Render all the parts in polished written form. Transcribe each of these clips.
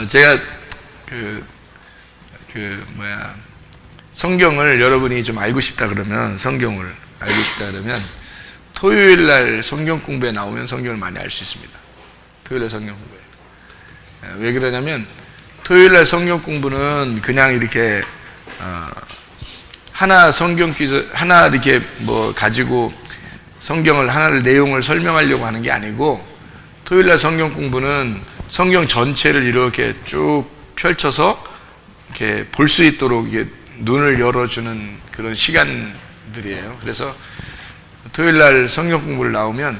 제가 성경을 여러분이 좀 알고 싶다 그러면, 성경을 알고 싶다 그러면, 토요일 날 성경 공부에 나오면 성경을 많이 알 수 있습니다. 토요일 날 성경 공부에. 왜 그러냐면, 토요일 날 성경 공부는 그냥 이렇게, 하나 성경 퀴즈, 하나 이렇게 가지고 성경을, 하나를 내용을 설명하려고 하는 게 아니고, 토요일 날 성경 공부는 성경 전체를 이렇게 쭉 펼쳐서 이렇게 볼 수 있도록 이게 눈을 열어주는 그런 시간들이에요. 그래서 토요일 날 성경 공부를 나오면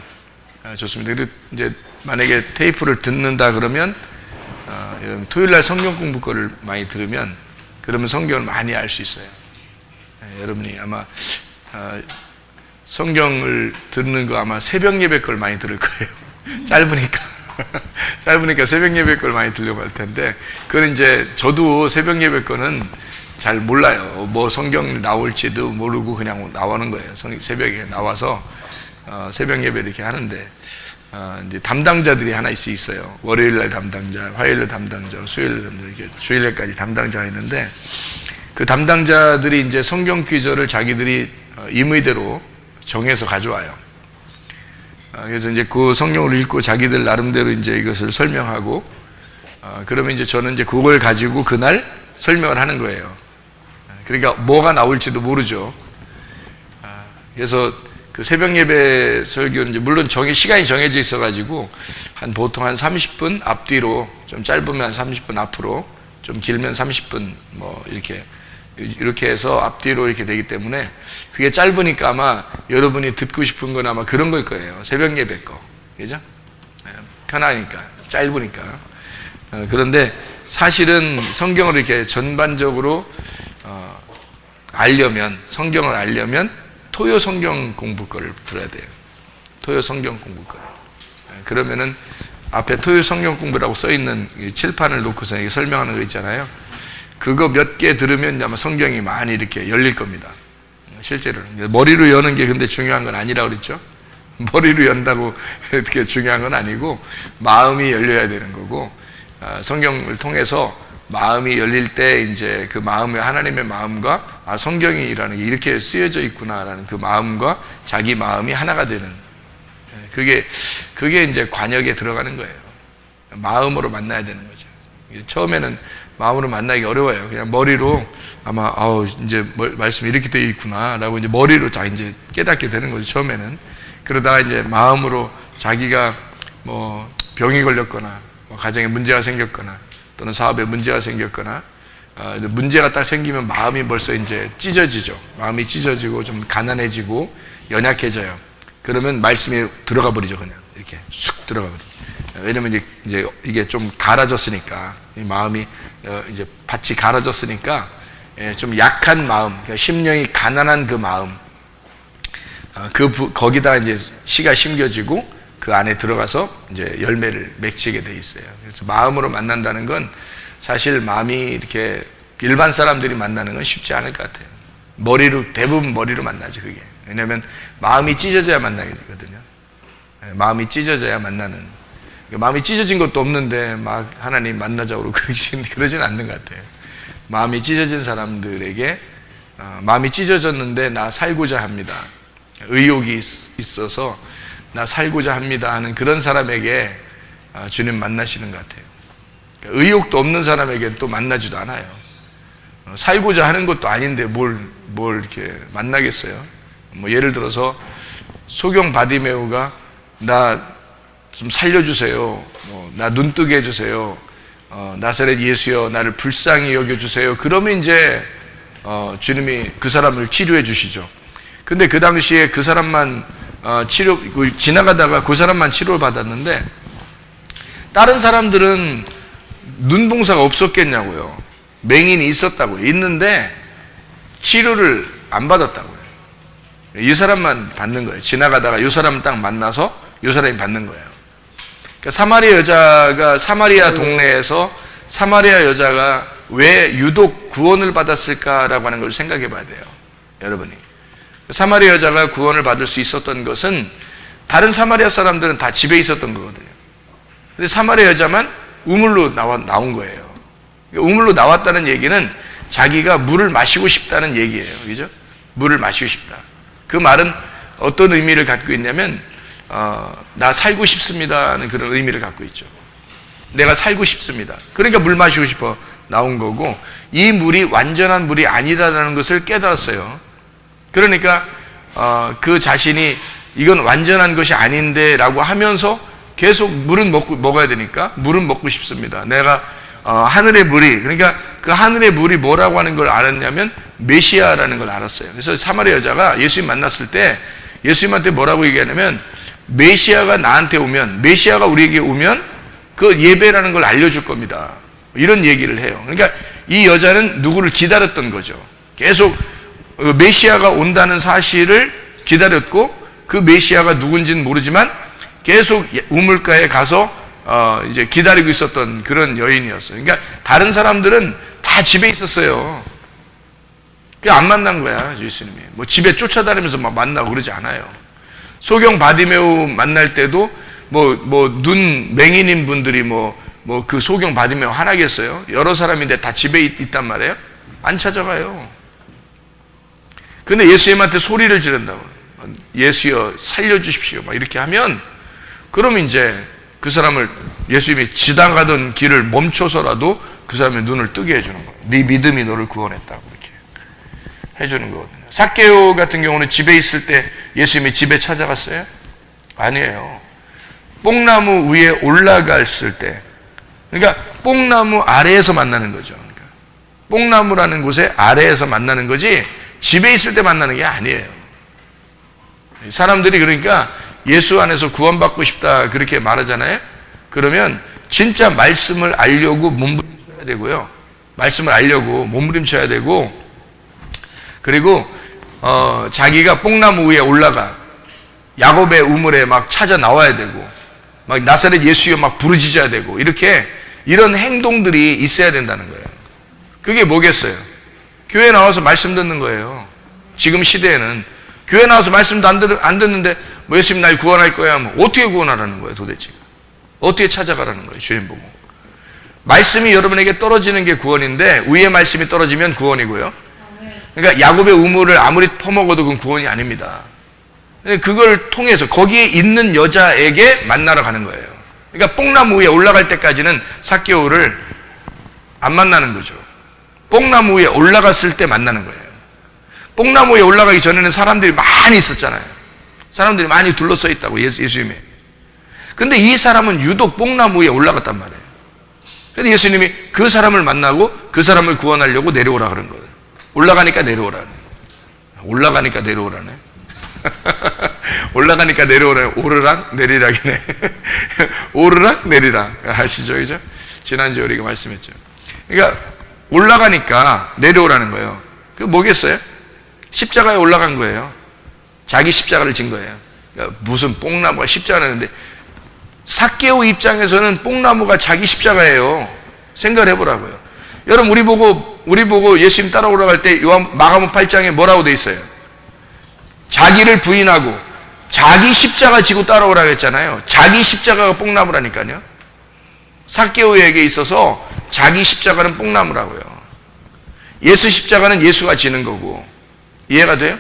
좋습니다. 그리고 이제 만약에 테이프를 듣는다 그러면 토요일 날 성경 공부 거를 많이 들으면, 그러면 성경을 많이 알 수 있어요. 여러분이 아마 성경을 듣는 거 아마 새벽 예배 걸 많이 들을 거예요. 짧으니까 새벽 예배 걸 많이 들려고 할 텐데, 그건 이제 저도 새벽 예배 거는 잘 몰라요. 뭐 성경 나올지도 모르고 그냥 나오는 거예요. 새벽에 나와서 새벽 예배 이렇게 하는데, 이제 담당자들이 하나 있어요. 월요일 날 담당자, 화요일 날 담당자, 수요일 날 담당자, 이렇게 주일날까지 담당자가 있는데, 그 담당자들이 이제 성경 퀴즈를 자기들이 임의대로 정해서 가져와요. 그래서 이제 그 성경을 읽고 자기들 나름대로 이제 이것을 설명하고, 그러면 이제 저는 이제 그걸 가지고 그날 설명을 하는 거예요. 그러니까 뭐가 나올지도 모르죠. 그래서 그 새벽 예배 설교는 이제 물론 시간이 정해져 있어가지고 보통 한 30분 앞뒤로, 좀 짧으면 30분 앞으로, 좀 길면 30분 이렇게 해서 앞뒤로 이렇게 되기 때문에, 그게 짧으니까 아마 여러분이 듣고 싶은 건 아마 그런 걸 거예요. 새벽 예배 거. 그죠? 편하니까, 짧으니까. 그런데 사실은 성경을 이렇게 전반적으로 성경을 알려면 토요 성경 공부 거를 들어야 돼요. 토요 성경 공부 거. 그러면은 앞에 토요 성경 공부라고 써 있는 칠판을 놓고서 이게 설명하는 거 있잖아요. 그거 몇 개 들으면 아마 성경이 많이 이렇게 열릴 겁니다. 실제로는. 머리로 여는 게 근데 중요한 건 아니라고 그랬죠? 머리로 연다고 이렇게 중요한 건 아니고, 마음이 열려야 되는 거고, 성경을 통해서 마음이 열릴 때 이제 그 마음의, 하나님의 마음과 성경이라는 게 이렇게 쓰여져 있구나라는 그 마음과 자기 마음이 하나가 되는, 그게 이제 관역에 들어가는 거예요. 마음으로 만나야 되는 거죠. 처음에는 마음으로 만나기 어려워요. 그냥 머리로 아마 이제 말씀이 이렇게 되어 있구나라고 이제 머리로 다 이제 깨닫게 되는 거죠. 처음에는. 그러다가 이제 마음으로 자기가 뭐 병이 걸렸거나, 가정에 문제가 생겼거나, 또는 사업에 문제가 생겼거나, 문제가 딱 생기면 마음이 벌써 이제 찢어지죠. 마음이 찢어지고 좀 가난해지고 연약해져요. 그러면 말씀이 들어가 버리죠. 그냥 이렇게 쑥 들어가 버리죠. 왜냐면 이제 이게 좀 갈아졌으니까, 이 마음이 이제 밭이 갈아졌으니까 좀 약한 마음, 그러니까 심령이 가난한 그 마음, 거기다 이제 씨가 심겨지고 그 안에 들어가서 이제 열매를 맺히게 돼 있어요. 그래서 마음으로 만난다는 건 사실 마음이 이렇게 일반 사람들이 만나는 건 쉽지 않을 것 같아요. 대부분 머리로 만나죠, 그게. 왜냐하면 마음이 찢어져야 만나게 되거든요. 마음이 찢어져야 만나는. 마음이 찢어진 것도 없는데 막 하나님 만나자고 그러진 않는 것 같아요. 마음이 찢어진 사람들에게, 마음이 찢어졌는데 나 살고자 합니다, 의욕이 있어서 나 살고자 합니다 하는 그런 사람에게 주님 만나시는 것 같아요. 의욕도 없는 사람에게는 또 만나지도 않아요. 살고자 하는 것도 아닌데 뭘 이렇게 만나겠어요. 뭐 예를 들어서 소경 바디메오가 나 좀 살려주세요, 나 눈뜨게 해주세요, 나사렛 예수여 나를 불쌍히 여겨주세요. 그러면 이제 주님이 그 사람을 치료해 주시죠. 근데 그 당시에 그 사람만 지나가다가 그 사람만 치료를 받았는데, 다른 사람들은 눈봉사가 없었겠냐고요. 맹인이 있었다고요. 있는데 치료를 안 받았다고요. 이 사람만 받는 거예요. 지나가다가 이 사람을 딱 만나서 이 사람이 받는 거예요. 그러니까 사마리아 여자가 사마리아 동네에서 사마리아 여자가 왜 유독 구원을 받았을까라고 하는 걸 생각해 봐야 돼요. 여러분이. 사마리아 여자가 구원을 받을 수 있었던 것은 다른 사마리아 사람들은 다 집에 있었던 거거든요. 근데 사마리아 여자만 우물로 나온 거예요. 우물로 나왔다는 얘기는 자기가 물을 마시고 싶다는 얘기예요. 그죠? 물을 마시고 싶다. 그 말은 어떤 의미를 갖고 있냐면 나 살고 싶습니다는 그런 의미를 갖고 있죠. 내가 살고 싶습니다. 그러니까 물 마시고 싶어 나온 거고, 이 물이 완전한 물이 아니다라는 것을 깨달았어요. 그러니까 그 자신이 이건 완전한 것이 아닌데 라고 하면서 계속 물은 먹어야 되니까 물은 먹고 싶습니다. 내가 하늘의 물이, 그러니까 그 하늘의 물이 뭐라고 하는 걸 알았냐면 메시아라는 걸 알았어요. 그래서 사마리아 여자가 예수님 만났을 때 예수님한테 뭐라고 얘기하냐면, 메시아가 나한테 오면, 메시아가 우리에게 오면 그 예배라는 걸 알려줄 겁니다. 이런 얘기를 해요. 그러니까 이 여자는 누구를 기다렸던 거죠. 계속 메시아가 온다는 사실을 기다렸고, 그 메시아가 누군지는 모르지만 계속 우물가에 가서 이제 기다리고 있었던 그런 여인이었어요. 그러니까 다른 사람들은 다 집에 있었어요. 그 안 만난 거야, 예수님이. 뭐 집에 쫓아다니면서 막 만나고 그러지 않아요. 소경 바디메오 만날 때도 눈 맹인인 분들이 그 소경 바디메오 하나겠어요? 여러 사람인데 다 집에 있단 말이에요? 안 찾아가요. 근데 예수님한테 소리를 지른다고. 예수여 살려주십시오. 막 이렇게 하면, 그럼 이제 그 사람을, 예수님이 지나가던 길을 멈춰서라도 그 사람의 눈을 뜨게 해주는 거예요. 네 믿음이 너를 구원했다고 이렇게 해주는 거거든요. 삭개오 같은 경우는 집에 있을 때 예수님이 집에 찾아갔어요? 아니에요. 뽕나무 위에 올라갔을 때, 그러니까 뽕나무 아래에서 만나는 거죠. 그러니까 뽕나무라는 곳에 아래에서 만나는 거지 집에 있을 때 만나는 게 아니에요. 사람들이 그러니까 예수 안에서 구원받고 싶다 그렇게 말하잖아요. 그러면 진짜 말씀을 알려고 몸부림쳐야 되고요. 말씀을 알려고 몸부림쳐야 되고, 그리고 자기가 뽕나무 위에 올라가 야곱의 우물에 막 찾아 나와야 되고, 막 나사렛 예수여 막 부르짖어야 되고, 이런 행동들이 있어야 된다는 거예요. 그게 뭐겠어요? 교회 나와서 말씀 듣는 거예요. 지금 시대에는 교회 나와서 말씀도 안 듣는데 뭐 예수님 날 구원할 거야 하면 어떻게 구원하라는 거예요, 도대체? 어떻게 찾아가라는 거예요, 주님 보고? 말씀이 여러분에게 떨어지는 게 구원인데, 위에 말씀이 떨어지면 구원이고요. 그러니까 야곱의 우물을 아무리 퍼먹어도 그건 구원이 아닙니다. 그걸 통해서 거기에 있는 여자에게 만나러 가는 거예요. 그러니까 뽕나무 위에 올라갈 때까지는 삭개오를 안 만나는 거죠. 뽕나무 위에 올라갔을 때 만나는 거예요. 뽕나무 위에 올라가기 전에는 사람들이 많이 있었잖아요. 사람들이 많이 둘러서 있다고, 예수님이. 근데 이 사람은 유독 뽕나무 위에 올라갔단 말이에요. 그런데 예수님이 그 사람을 만나고 그 사람을 구원하려고 내려오라 그런 거예요. 올라가니까 내려오라네. 올라가니까 내려오라네. 올라가니까 내려오라네. 오르락 내리락이네. 오르락 내리락 아시죠? 그죠? 지난주에 우리가 말씀했죠. 그러니까 올라가니까 내려오라는 거예요. 그게 뭐겠어요? 십자가에 올라간 거예요. 자기 십자가를 진 거예요. 그러니까 무슨 뽕나무가 십자가였는데, 삭개오 입장에서는 뽕나무가 자기 십자가예요. 생각을 해보라고요. 여러분, 우리 보고 예수님 따라 올라갈 때 마가복음 8장에 뭐라고 돼 있어요? 자기를 부인하고 자기 십자가 지고 따라오라고 했잖아요. 자기 십자가가 뽕나무라니까요. 삭개오에게 있어서 자기 십자가는 뽕나무라고요. 예수 십자가는 예수가 지는 거고. 이해가 돼요?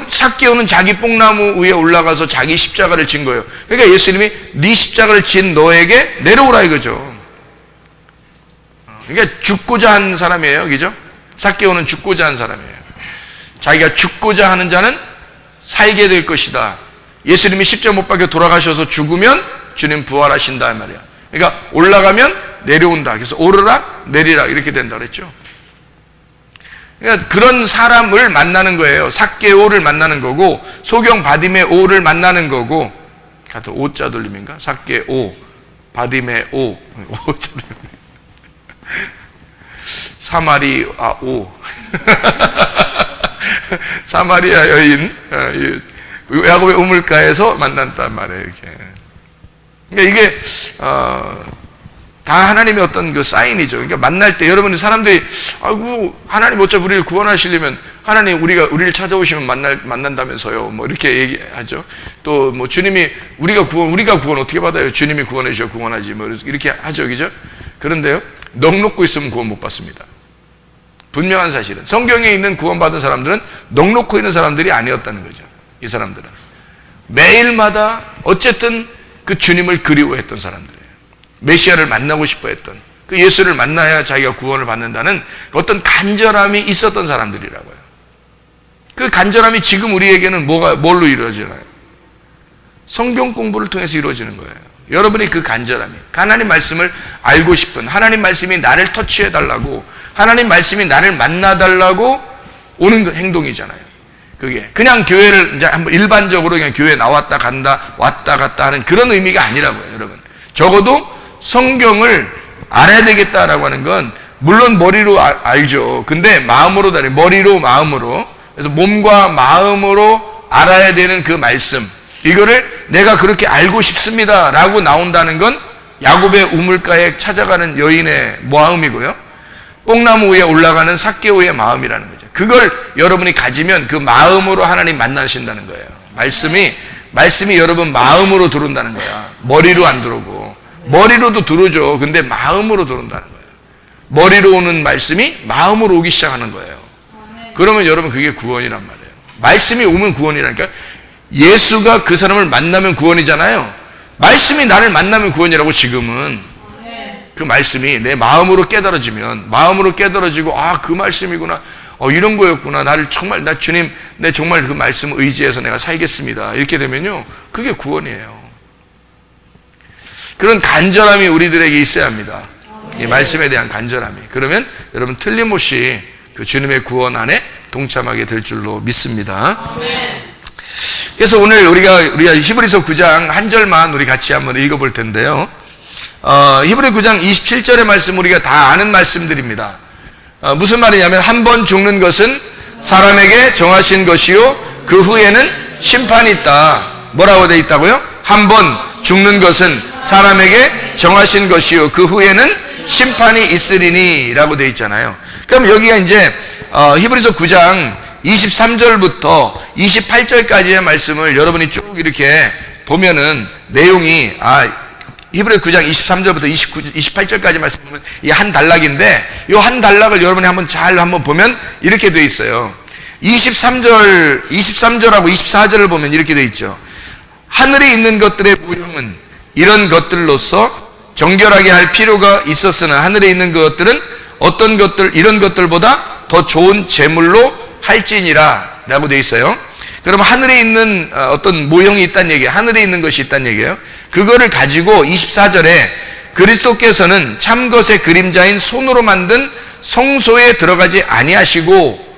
삭개오는 자기 뽕나무 위에 올라가서 자기 십자가를 진 거예요. 그러니까 예수님이 네 십자가를 진 너에게 내려오라 이거죠. 그러니까 죽고자 한 사람이에요. 그죠? 삭개오는 죽고자 한 사람이에요. 자기가 죽고자 하는 자는 살게 될 것이다. 예수님이 십자가 못 박혀 돌아가셔서 죽으면 주님 부활하신다 이 말이야. 그러니까 올라가면 내려온다. 그래서 오르락 내리락 이렇게 된다 그랬죠. 그러니까 그런 사람을 만나는 거예요. 삭개오를 만나는 거고, 소경 바디메오를 만나는 거고, 같은 오자 돌림인가? 삭개오, 바디메오, 오자 돌림. 사마리아오. 사마리아 여인, 야곱의 우물가에서 만났단 말이에요, 이렇게. 그러니까 이게, 다 하나님의 어떤 그 사인이죠. 그러니까 만날 때 여러분이 사람들이, 아이고, 하나님 어차피 우리를 구원하시려면 하나님 우리를 찾아오시면 만난다면서요. 뭐 이렇게 얘기하죠. 또 뭐 주님이 우리가 구원 어떻게 받아요? 주님이 구원해 주셔 구원하지 뭐 이렇게 하죠, 그죠? 그런데요, 넋 놓고 있으면 구원 못 받습니다. 분명한 사실은 성경에 있는 구원받은 사람들은 넋 놓고 있는 사람들이 아니었다는 거죠. 이 사람들은 매일마다 어쨌든 그 주님을 그리워했던 사람들이에요. 메시아를 만나고 싶어했던, 그 예수를 만나야 자기가 구원을 받는다는 어떤 간절함이 있었던 사람들이라고요. 그 간절함이 지금 우리에게는 뭘로 이루어지나요? 성경 공부를 통해서 이루어지는 거예요. 여러분이 그 간절함이, 하나님 말씀을 알고 싶은, 하나님 말씀이 나를 터치해달라고, 하나님 말씀이 나를 만나달라고 오는 행동이잖아요. 그게 그냥 교회를 이제 한번 일반적으로 그냥 교회 나왔다 간다 왔다 갔다 하는 그런 의미가 아니라고요. 여러분, 적어도 성경을 알아야 되겠다라고 하는 건 물론 머리로 알죠. 근데 마음으로 머리로 마음으로, 그래서 몸과 마음으로 알아야 되는 그 말씀, 이거를 내가 그렇게 알고 싶습니다 라고 나온다는 건 야곱의 우물가에 찾아가는 여인의 마음이고요, 뽕나무 위에 올라가는 삭개오의 마음이라는 거죠. 그걸 여러분이 가지면 그 마음으로 하나님 만나신다는 거예요. 말씀이 여러분 마음으로 들어온다는 거야. 머리로 안 들어오고, 머리로도 들어오죠. 근데 마음으로 들어온다는 거예요. 머리로 오는 말씀이 마음으로 오기 시작하는 거예요. 그러면 여러분 그게 구원이란 말이에요. 말씀이 오면 구원이라니까. 예수가 그 사람을 만나면 구원이잖아요. 말씀이 나를 만나면 구원이라고. 지금은 그 말씀이 내 마음으로 깨달아지면, 마음으로 깨달아지고, 아, 그 말씀이구나, 이런 거였구나, 나를 정말, 나 주님, 내 정말 그 말씀 의지해서 내가 살겠습니다, 이렇게 되면요, 그게 구원이에요. 그런 간절함이 우리들에게 있어야 합니다. 이 말씀에 대한 간절함이. 그러면 여러분 틀림없이 그 주님의 구원 안에 동참하게 될 줄로 믿습니다. 그래서 오늘 우리가 히브리서 9장 한 절만 우리 같이 한번 읽어볼 텐데요. 히브리 9장 27절의 말씀 우리가 다 아는 말씀들입니다. 무슨 말이냐면, 한 번 죽는 것은 사람에게 정하신 것이요 그 후에는 심판이 있다. 뭐라고 되어 있다고요? 한 번 죽는 것은 사람에게 정하신 것이요 그 후에는 심판이 있으리니 라고 되어 있잖아요. 그럼 여기가 이제 히브리서 9장 23절부터 28절까지의 말씀을 여러분이 쭉 이렇게 보면은 내용이, 히브리 9장 23절부터 28절까지 말씀은 이 한 단락인데, 이 한 단락을 여러분이 한번 보면 이렇게 되어 있어요. 23절하고 24절을 보면 이렇게 되어 있죠. 하늘에 있는 것들의 모형은 이런 것들로서 정결하게 할 필요가 있었으나 하늘에 있는 것들은 어떤 것들, 이런 것들보다 더 좋은 제물로 할지니라 라고 되어 있어요. 그러면 하늘에 있는 어떤 모형이 있다는 얘기예요. 하늘에 있는 것이 있다는 얘기예요. 그거를 가지고 24절에 그리스도께서는 참 것의 그림자인 손으로 만든 성소에 들어가지 아니하시고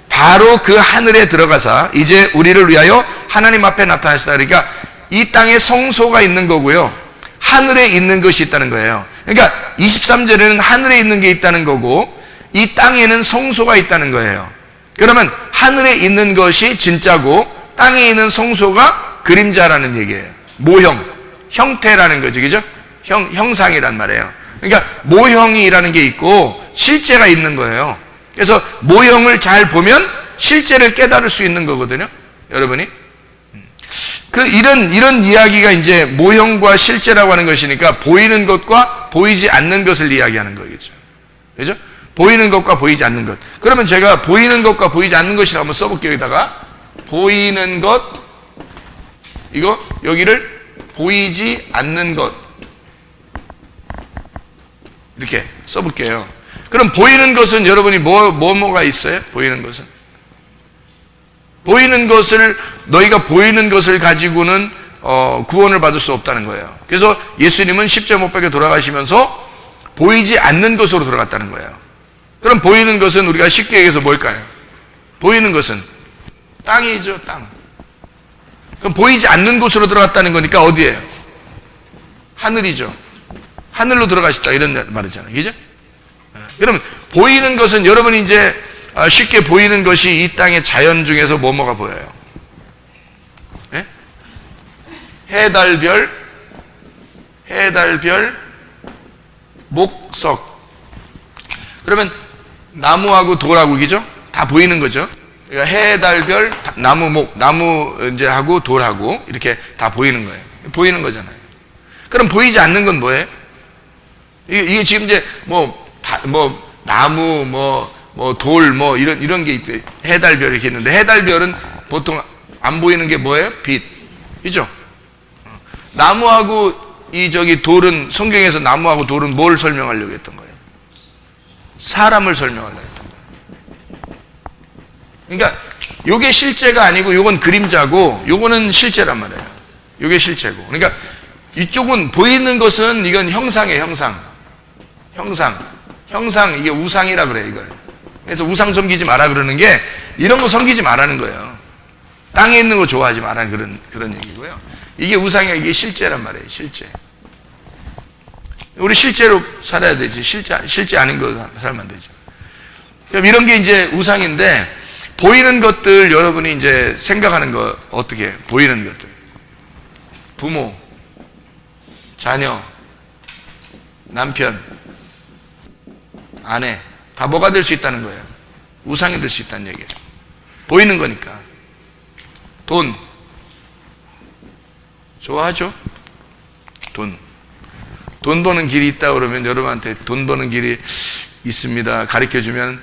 바로 그 하늘에 들어가사 이제 우리를 위하여 하나님 앞에 나타나시다. 그러니까 이 땅에 성소가 있는 거고요, 하늘에 있는 것이 있다는 거예요. 그러니까 23절에는 하늘에 있는 게 있다는 거고 이 땅에는 성소가 있다는 거예요. 그러면 하늘에 있는 것이 진짜고 땅에 있는 성소가 그림자라는 얘기예요. 모형, 형태라는 거죠, 그죠? 형상이란 말이에요. 그러니까 모형이라는 게 있고 실제가 있는 거예요. 그래서 모형을 잘 보면 실제를 깨달을 수 있는 거거든요, 여러분이. 이런 이야기가 이제 모형과 실제라고 하는 것이니까 보이는 것과 보이지 않는 것을 이야기하는 거겠죠. 그죠? 보이는 것과 보이지 않는 것. 그러면 제가 보이는 것과 보이지 않는 것이라고 한번 써볼게요. 여기다가 보이는 것, 이거 여기를 보이지 않는 것 이렇게 써볼게요. 그럼 보이는 것은 여러분이 뭐가 있어요? 보이는 것은, 보이는 것을, 너희가 보이는 것을 가지고는 구원을 받을 수 없다는 거예요. 그래서 예수님은 십자가 못 박혀 돌아가시면서 보이지 않는 것으로 들어갔다는 거예요. 그럼 보이는 것은 우리가 쉽게 얘기해서 뭘까요? 보이는 것은 땅이죠, 땅. 그럼 보이지 않는 곳으로 들어갔다는 거니까 어디예요? 하늘이죠. 하늘로 들어가셨다, 이런 말이잖아요, 그죠? 그럼 보이는 것은 여러분이 이제 쉽게 보이는 것이 이 땅의 자연 중에서 뭐가 보여요? 예? 해달별, 목석. 그러면 나무하고 돌하고, 그죠? 다 보이는 거죠? 그러니까 해, 달, 별, 나무, 목, 나무 이제 하고 돌하고 이렇게 다 보이는 거예요. 보이는 거잖아요. 그럼 보이지 않는 건 뭐예요? 이게 지금 이제 나무, 돌, 이런 게 있고, 해, 달, 별 이렇게 있는데, 해, 달, 별은 보통 안 보이는 게 뭐예요? 빛. 그죠? 나무하고 돌은, 성경에서 나무하고 돌은 뭘 설명하려고 했던 거예요? 사람을 설명하려고 했던 거예요. 그러니까, 요게 실제가 아니고, 요건 그림자고, 요거는 실제란 말이에요. 요게 실제고. 그러니까, 이쪽은 보이는 것은 이건 형상이에요, 형상, 이게 우상이라 그래요, 이걸. 그래서 우상 섬기지 마라 그러는 게 이런 거 섬기지 말라는 거예요. 땅에 있는 거 좋아하지 마라 그런 얘기고요. 이게 우상이야, 이게 실제란 말이에요, 실제. 우리 실제로 살아야 되지, 실제 아닌 거 살면 안 되죠. 그럼 이런 게 이제 우상인데, 보이는 것들 여러분이 이제 생각하는 거 어떻게 해요? 보이는 것들. 부모, 자녀, 남편, 아내, 다 뭐가 될 수 있다는 거예요? 우상이 될 수 있다는 얘기예요. 보이는 거니까. 돈. 좋아하죠? 돈 버는 길이 있다 그러면 여러분한테 돈 버는 길이 있습니다. 가르쳐 주면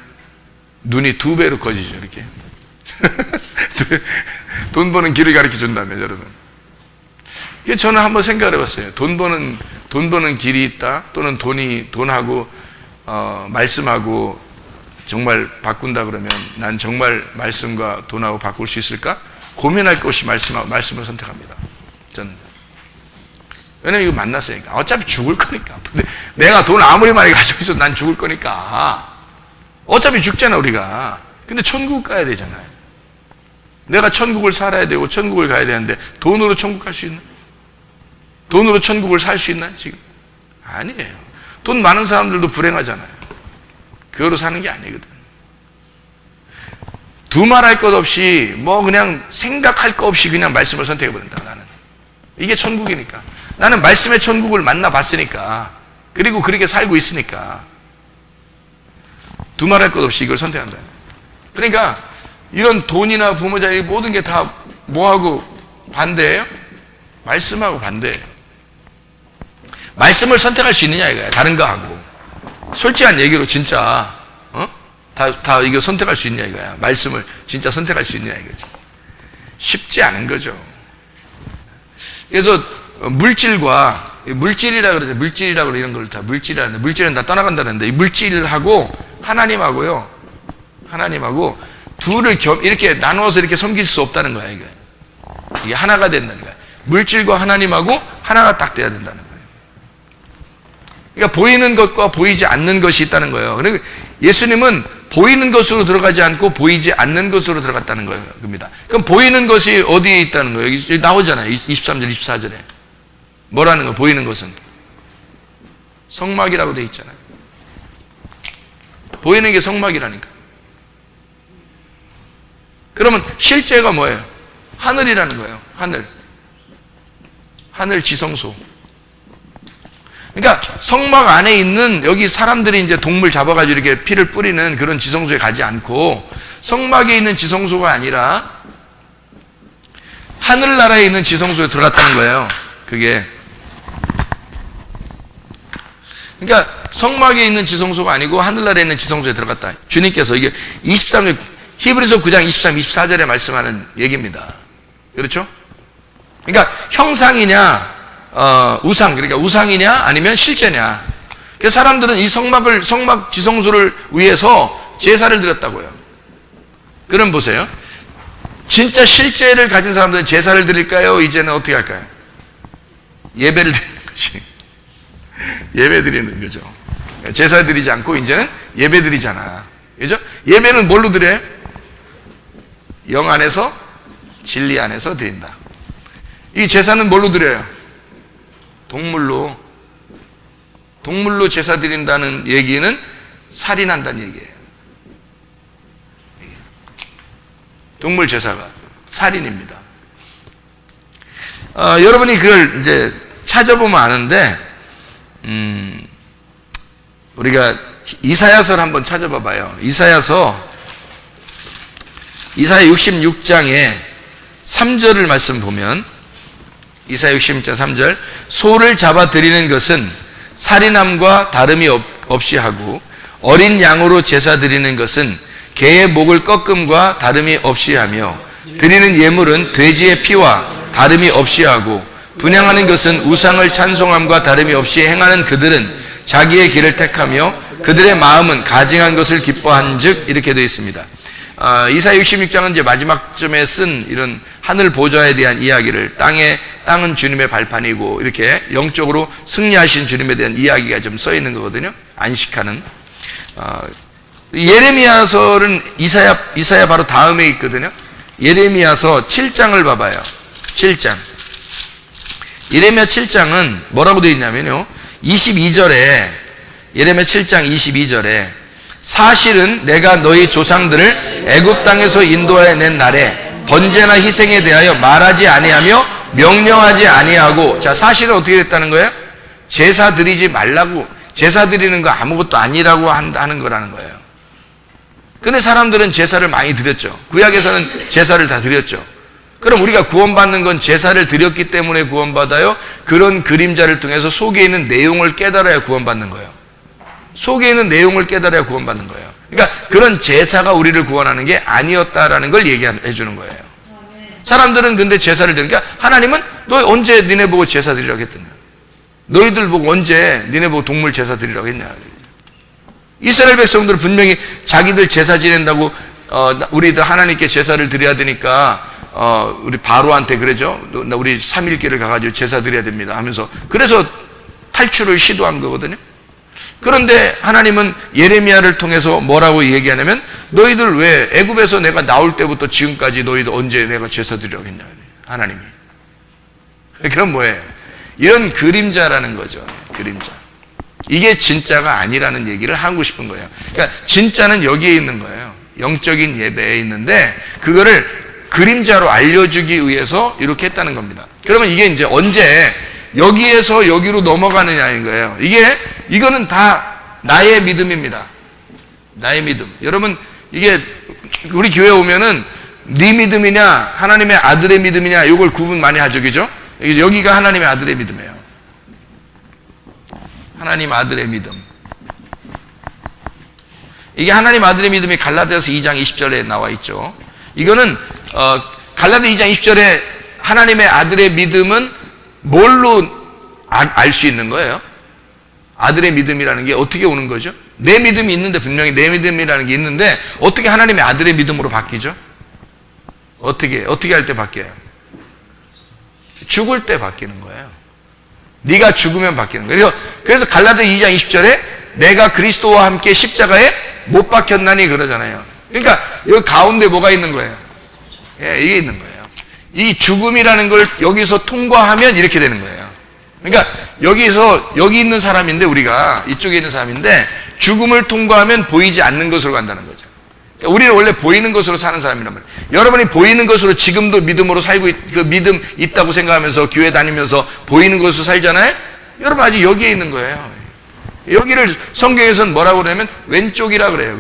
눈이 2배로 커지죠, 이렇게. 돈 버는 길을 가르쳐 준다면, 여러분. 저는 한번 생각을 해봤어요. 돈 버는 길이 있다, 또는 돈하고, 말씀하고 정말 바꾼다 그러면 난 정말 말씀과 돈하고 바꿀 수 있을까? 고민할 것 없이 말씀을 선택합니다. 저는. 왜냐면 이거 만났으니까. 어차피 죽을 거니까. 근데 내가 돈 아무리 많이 가지고 있어도 난 죽을 거니까. 어차피 죽잖아, 우리가. 근데 천국 가야 되잖아요. 내가 천국을 살아야 되고 천국을 가야 되는데 돈으로 천국 갈 수 있나? 돈으로 천국을 살 수 있나, 지금? 아니에요. 돈 많은 사람들도 불행하잖아요. 그거로 사는 게 아니거든. 두말할 것 없이, 그냥 생각할 것 없이 그냥 말씀을 선택해버린다, 나는. 이게 천국이니까. 나는 말씀의 천국을 만나봤으니까. 그리고 그렇게 살고 있으니까. 두말할 것 없이 이걸 선택한다. 그러니까, 이런 돈이나 부모자, 이 모든 게 다 뭐하고 반대예요? 말씀하고 반대예요. 말씀을 선택할 수 있느냐, 이거야. 다른 거 하고. 솔직한 얘기로 진짜, 다 이거 선택할 수 있냐, 이거야. 말씀을 진짜 선택할 수 있냐, 이거지. 쉽지 않은 거죠. 그래서 물질이라 그러죠. 물질이라고 이런 걸 다 물질이라는데, 물질은 다 떠나간다는데, 이 물질하고 하나님하고 둘을 이렇게 나누어서 이렇게 섬길 수 없다는 거야, 이게. 이게 하나가 된다는 거야. 물질과 하나님하고 하나가 딱 돼야 된다는 거야. 그러니까 보이는 것과 보이지 않는 것이 있다는 거예요. 그러니까 예수님은 보이는 것으로 들어가지 않고 보이지 않는 것으로 들어갔다는 겁니다. 그럼 보이는 것이 어디에 있다는 거예요? 여기 나오잖아요. 23절, 24절에. 뭐라는 거예요? 보이는 것은? 성막이라고 되어 있잖아요. 보이는 게 성막이라니까. 그러면 실제가 뭐예요? 하늘이라는 거예요. 하늘 지성소. 그러니까 성막 안에 있는 여기 사람들이 이제 동물 잡아가지고 이렇게 피를 뿌리는 그런 지성소에 가지 않고 성막에 있는 지성소가 아니라 하늘나라에 있는 지성소에 들어갔다는 거예요. 그게. 그러니까 성막에 있는 지성소가 아니고 하늘나라에 있는 지성소에 들어갔다. 주님께서 이게 23절, 히브리서 9장 23, 24절에 말씀하는 얘기입니다. 그렇죠? 그러니까 형상이냐, 그러니까 우상이냐 아니면 실제냐. 그래서 사람들은 이 성막 지성소를 위해서 제사를 드렸다고요. 그럼 보세요. 진짜 실제를 가진 사람들은 제사를 드릴까요? 이제는 어떻게 할까요? 예배를 드리는 것이. 예배 드리는 거죠. 제사 드리지 않고 이제는 예배 드리잖아. 그죠? 예배는 뭘로 드려요? 영 안에서, 진리 안에서 드린다. 이 제사는 뭘로 드려요? 동물로 제사 드린다는 얘기는 살인한다는 얘기예요. 동물 제사가 살인입니다. 여러분이 그걸 이제 찾아보면 아는데, 우리가 이사야서를 한번 찾아봐봐요. 이사야서 이사야 66장에 3절을 말씀 보면 이사야 66장 3절 소를 잡아 드리는 것은 살인함과 다름이 없이 하고 어린 양으로 제사 드리는 것은 개의 목을 꺾음과 다름이 없이 하며 드리는 예물은 돼지의 피와 다름이 없이 하고 분향하는 것은 우상을 찬송함과 다름이 없이 행하는 그들은 자기의 길을 택하며 그들의 마음은 가증한 것을 기뻐한 즉 이렇게 되어 있습니다. 이사야 66장은 이제 마지막쯤에 쓴 이런 하늘 보좌에 대한 이야기를 땅은 주님의 발판이고 이렇게 영적으로 승리하신 주님에 대한 이야기가 좀 써 있는 거거든요. 안식하는. 예레미야서는 이사야 바로 다음에 있거든요. 예레미야서 7장을 봐봐요. 7장. 예레미야 7장은 뭐라고 되어 있냐면요. 22절에 예레미야 7장 22절에 사실은 내가 너희 조상들을 애굽 땅에서 인도하여 낸 날에 번제나 희생에 대하여 말하지 아니하며 명령하지 아니하고 자 사실은 어떻게 됐다는 거예요? 제사 드리지 말라고 제사 드리는 거 아무것도 아니라고 하는 거라는 거예요. 근데 사람들은 제사를 많이 드렸죠. 구약에서는 제사를 다 드렸죠. 그럼 우리가 구원받는 건 제사를 드렸기 때문에 구원받아요? 그런 그림자를 통해서 속에 있는 내용을 깨달아야 구원받는 거예요. 속에 있는 내용을 깨달아야 구원받는 거예요. 그러니까 그런 제사가 우리를 구원하는 게 아니었다라는 걸 얘기해 주는 거예요. 사람들은 근데 제사를 드리니까 하나님은 너 언제 니네 보고 제사 드리라고 했더냐? 너희들 보고 언제 니네 보고 동물 제사 드리라고 했냐? 이스라엘 백성들은 분명히 자기들 제사 지낸다고 우리도 하나님께 제사를 드려야 되니까 우리 바로한테 그러죠. 우리 3일길을 가가지고 제사 드려야 됩니다 하면서 그래서 탈출을 시도한 거거든요. 그런데 하나님은 예레미야를 통해서 뭐라고 얘기하냐면 너희들 왜 애굽에서 내가 나올 때부터 지금까지 너희들 언제 내가 제사 드리라고 했냐 하나님이. 그럼 뭐예요? 이런 그림자라는 거죠. 그림자. 이게 진짜가 아니라는 얘기를 하고 싶은 거예요. 그러니까 진짜는 여기에 있는 거예요. 영적인 예배에 있는데 그거를 그림자로 알려주기 위해서 이렇게 했다는 겁니다. 그러면 이게 이제 언제 여기에서 여기로 넘어가느냐인 거예요. 이거는 다 나의 믿음입니다. 나의 믿음. 여러분 이게 우리 교회 오면은 네 믿음이냐 하나님의 아들의 믿음이냐 이걸 구분 많이 하죠. 그죠? 여기가 하나님의 아들의 믿음이에요. 하나님 아들의 믿음. 이게 하나님 아들의 믿음이 갈라디아서 2장 20절에 나와 있죠. 이거는 갈라디아 2장 20절에 하나님의 아들의 믿음은 뭘로 알 수 있는 거예요? 아들의 믿음이라는 게 어떻게 오는 거죠? 내 믿음이 있는데 분명히 내 믿음이라는 게 있는데 어떻게 하나님의 아들의 믿음으로 바뀌죠? 어떻게 할 때 바뀌어요? 죽을 때 바뀌는 거예요. 네가 죽으면 바뀌는 거예요. 그래서 갈라디아 2장 20절에 내가 그리스도와 함께 십자가에 못 박혔나니 그러잖아요. 그러니까 여기 가운데 뭐가 있는 거예요? 예, 이게 있는 거예요. 이 죽음이라는 걸 여기서 통과하면 이렇게 되는 거예요. 그러니까 여기 있는 사람인데 우리가 이쪽에 있는 사람인데 죽음을 통과하면 보이지 않는 것으로 간다는 거죠. 그러니까 우리는 원래 보이는 것으로 사는 사람이란 말이에요. 여러분이 보이는 것으로 지금도 믿음으로 살고 그 믿음 있다고 생각하면서 교회 다니면서 보이는 것으로 살잖아요. 여러분 아직 여기에 있는 거예요. 여기를 성경에서는 뭐라고 그러냐면 왼쪽이라 그래요.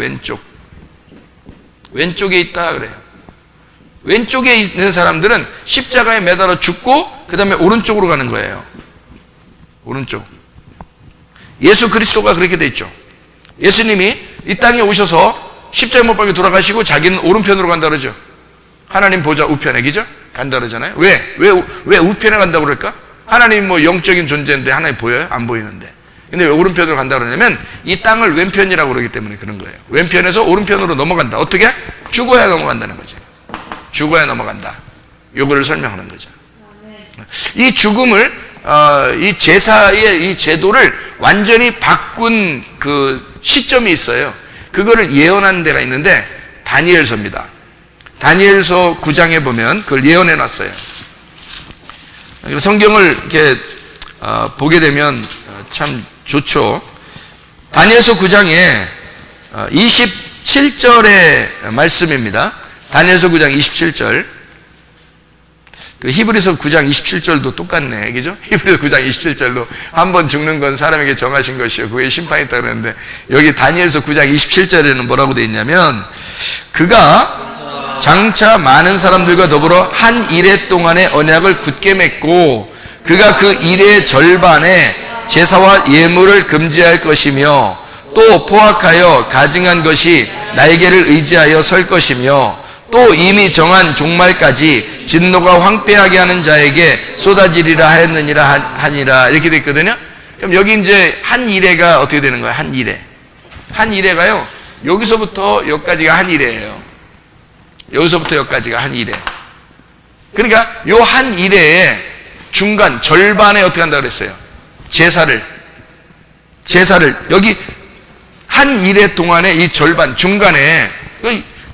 왼쪽에 있다 그래요. 왼쪽에 있는 사람들은 십자가에 매달아 죽고 그 다음에 오른쪽으로 가는 거예요. 오른쪽. 예수 그리스도가 그렇게 돼 있죠. 예수님이 이 땅에 오셔서 십자가에 못 박혀 돌아가시고 자기는 오른편으로 간다 그러죠. 하나님 보좌 우편에 그죠? 간다 그러잖아요. 왜 우편에 간다고 그럴까? 하나님 뭐 영적인 존재인데 하나님 보여요? 안 보이는데. 근데 왜 오른편으로 간다 그러냐면 이 땅을 왼편이라고 그러기 때문에 그런 거예요. 왼편에서 오른편으로 넘어간다. 어떻게? 죽어야 넘어간다는 거죠. 죽어야 넘어간다. 요거를 설명하는 거죠. 이 죽음을 이 제사의 이 제도를 완전히 바꾼 그 시점이 있어요. 그거를 예언하는 데가 있는데 다니엘서입니다. 다니엘서 9장에 보면 그걸 예언해 놨어요. 성경을 이렇게 보게 되면 참 좋죠. 다니엘서 9장에 27절의 말씀입니다. 다니엘서 9장 27절. 그 히브리서 9장 27절도 똑같네. 그죠? 히브리서 9장 27절도 한 번 죽는 건 사람에게 정하신 것이요 그의 심판이 있다 그랬는데 여기 다니엘서 9장 27절에는 뭐라고 되어 있냐면 그가 장차 많은 사람들과 더불어 한 이레 동안의 언약을 굳게 맺고 그가 그 이레의 절반에 제사와 예물을 금지할 것이며 또 포악하여 가증한 것이 날개를 의지하여 설 것이며 또 이미 정한 종말까지 진노가 황폐하게 하는 자에게 쏟아지리라 하였느니라 하니라. 이렇게 돼 있거든요. 그럼 여기 이제 한 이레가 어떻게 되는 거예요? 한 이레. 한 이레가요, 여기서부터 여기까지가 한 이레예요. 여기서부터 여기까지가 한 이레. 그러니까 요 한 이레의 중간 절반에 어떻게 한다고 그랬어요? 제사를 여기 한 이레 동안에 이 절반 중간에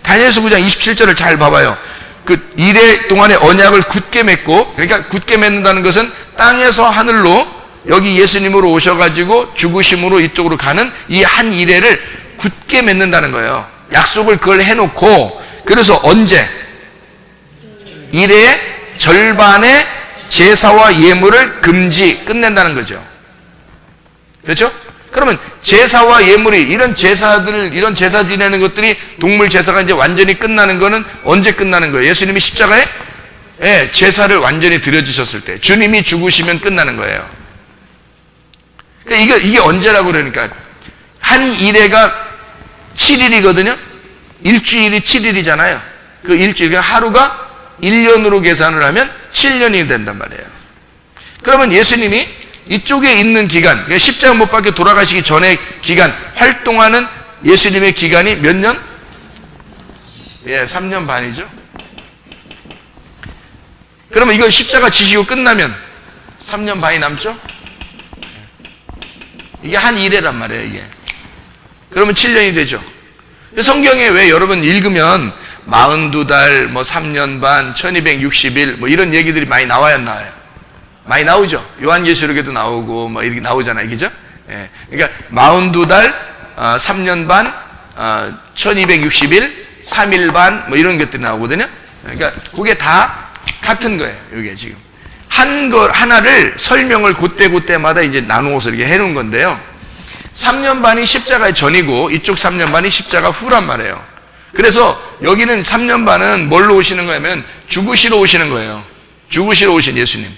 다니엘서 9장 27절을 잘 봐봐요. 그 이레 동안에 언약을 굳게 맺고, 그러니까 굳게 맺는다는 것은 땅에서 하늘로 여기 예수님으로 오셔가지고 죽으심으로 이쪽으로 가는 이 한 이레를 굳게 맺는다는 거예요. 약속을 그걸 해놓고, 그래서 언제? 이레의 절반의 제사와 예물을 끝낸다는 거죠. 그렇죠? 그러면 제사와 예물이 이런 제사 지내는 것들이 동물 제사가 이제 완전히 끝나는 거는 언제 끝나는 거예요? 예수님이 십자가에 제사를 완전히 드려주셨을 때, 주님이 죽으시면 끝나는 거예요. 그러니까 이게 언제라고 그러니까 한 일회가 7일이거든요. 일주일이 7일이잖아요. 그 일주일, 그러니까 하루가 1년으로 계산을 하면 7년이 된단 말이에요. 그러면 예수님이 이쪽에 있는 기간, 그러니까 십자가 못 박혀 돌아가시기 전에 기간, 활동하는 예수님의 기간이 몇 년? 3년 반이죠. 그러면 이거 십자가 지시고 끝나면 3년 반이 남죠? 이게 한 일회란 말이에요, 이게. 그러면 7년이 되죠. 성경에 왜 여러분 읽으면 42달, 뭐 3년 반, 1260일, 뭐 이런 얘기들이 많이 나와야 안 나와요? 많이 나오죠. 요한계시록에도 나오고, 뭐 이렇게 나오잖아요. 그죠? 예. 그러니까 42달, 3년 반, 1260일, 3일 반, 뭐 이런 것들이 나오거든요. 그러니까 그게 다 같은 거예요. 이게 지금. 하나를 설명을 그때마다 이제 나누어서 이렇게 해놓은 건데요. 3년 반이 십자가 전이고, 이쪽 3년 반이 십자가 후란 말이에요. 그래서 여기는 3년 반은 뭘로 오시는 거냐면 죽으시러 오시는 거예요. 죽으시러 오신 예수님.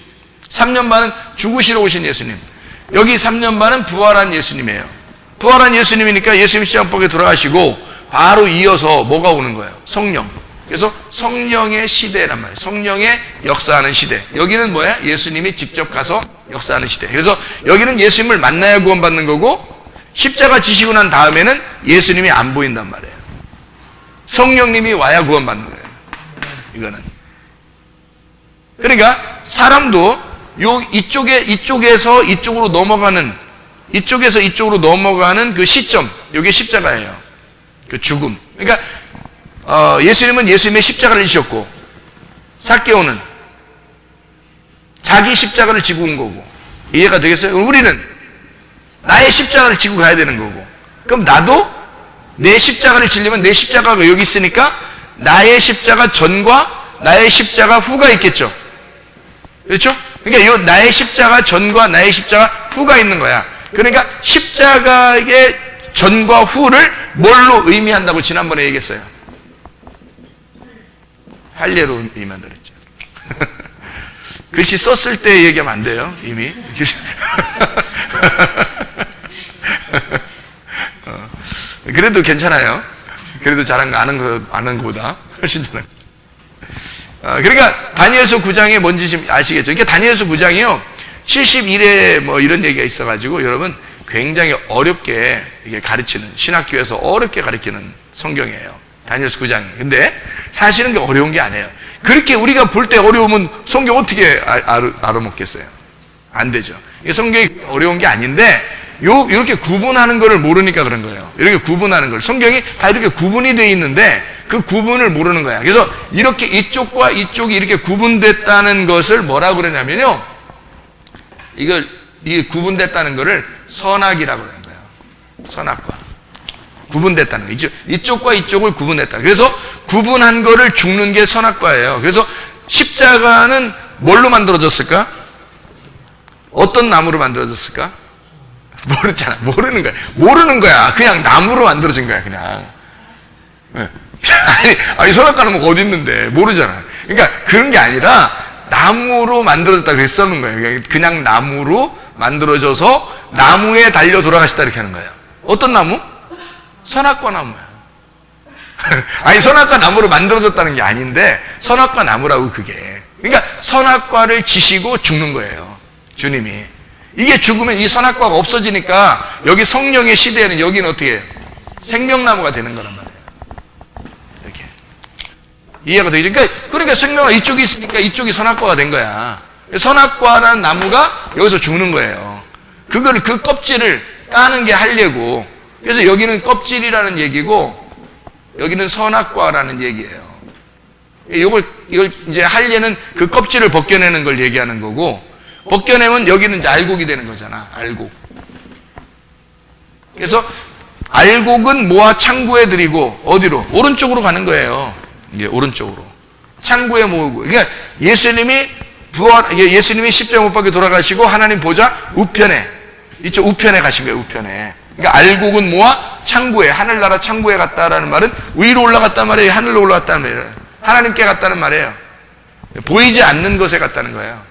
3년 반은 죽으시러 오신 예수님. 여기 3년 반은 부활한 예수님이에요. 부활한 예수님이니까 예수님 십자가에 돌아가시고 바로 이어서 뭐가 오는 거예요? 성령. 그래서 성령의 시대란 말이에요. 성령의 역사하는 시대. 여기는 뭐야? 예수님이 직접 가서 역사하는 시대. 그래서 여기는 예수님을 만나야 구원받는 거고, 십자가 지시고 난 다음에는 예수님이 안 보인단 말이에요. 성령님이 와야 구원받는 거예요. 이거는. 그러니까 사람도 이쪽에서 이쪽으로 넘어가는 그 시점, 이게 십자가예요. 그 죽음. 그러니까 예수님은 예수님의 십자가를 지셨고, 삭개오는 자기 십자가를 지고 온 거고. 이해가 되겠어요? 우리는 나의 십자가를 지고 가야 되는 거고, 그럼 나도 내 십자가를 지려면 내 십자가가 여기 있으니까 나의 십자가 전과 나의 십자가 후가 있겠죠. 그렇죠? 그러니까 나의 십자가 전과 나의 십자가 후가 있는 거야. 그러니까 십자가의 전과 후를 뭘로 의미한다고 지난번에 얘기했어요? 할례로 의미한다 그랬죠. 글씨 썼을 때 얘기하면 안 돼요, 이미. 그래도 괜찮아요. 그래도 잘한 거 아는 거보다 훨씬 잘한 거. 그러니까 다니엘서 9장에 뭔지 지금 아시겠죠? 그러니까 다니엘서 9장이요 71회 뭐 이런 얘기가 있어가지고 여러분 굉장히 어렵게 이게 가르치는, 신학교에서 어렵게 가르치는 성경이에요. 다니엘서 9장이. 근데 사실은 그게 어려운 게 아니에요. 그렇게 우리가 볼 때 어려우면 성경 어떻게 알아먹겠어요? 안 되죠. 이게 성경이 어려운 게 아닌데 이렇게 구분하는 거를 모르니까 그런 거예요. 이렇게 구분하는 걸. 성경이 다 이렇게 구분이 되어 있는데 그 구분을 모르는 거야. 그래서 이렇게 이쪽과 이쪽이 이렇게 구분됐다는 것을 뭐라고 그러냐면요. 이게 구분됐다는 거를 선악이라고 그러는 거예요. 선악과. 구분됐다는 거예요. 이쪽과 이쪽을 구분했다. 그래서 구분한 거를 죽는 게 선악과예요. 그래서 십자가는 뭘로 만들어졌을까? 어떤 나무로 만들어졌을까? 모르잖아. 모르는 거야. 그냥 나무로 만들어진 거야, 그냥. 아니 선악과 나무가 어디 있는데 모르잖아. 그러니까 그런 게 아니라 나무로 만들어졌다 그랬었는 거예요. 그냥 나무로 만들어져서 나무에 달려 돌아가시다 이렇게 하는 거예요. 어떤 나무? 선악과 나무야. 아니 선악과 나무로 만들어졌다는 게 아닌데 선악과 나무라고 그게. 그러니까 선악과를 지시고 죽는 거예요. 주님이. 이게 죽으면 이 선악과가 없어지니까 여기 성령의 시대에는 여기는 어떻게 해요? 생명나무가 되는 거란 말이에요. 이렇게. 이해가 되죠? 그러니까 생명화 이쪽이 있으니까 이쪽이 선악과가 된 거야. 선악과라는 나무가 여기서 죽는 거예요. 그거를 그 껍질을 까는 게 할례고, 그래서 여기는 껍질이라는 얘기고 여기는 선악과라는 얘기예요. 이걸 이제 할례는 그 껍질을 벗겨내는 걸 얘기하는 거고, 벗겨내면 여기는 이제 알곡이 되는 거잖아. 알곡. 그래서 알곡은 모아 창고에 들이고 어디로? 오른쪽으로 가는 거예요. 이게 오른쪽으로. 창고에 모으고. 그러니까 예수님이 십자가 못 박혀 돌아가시고 하나님 보좌 우편에, 이쪽 우편에 가신 거예요. 우편에. 그러니까 알곡은 모아 창고에, 하늘나라 창고에 갔다라는 말은 위로 올라갔단 말이에요. 하늘로 올라갔다는 말이에요. 하나님께 갔다는 말이에요. 보이지 않는 것에 갔다는 거예요.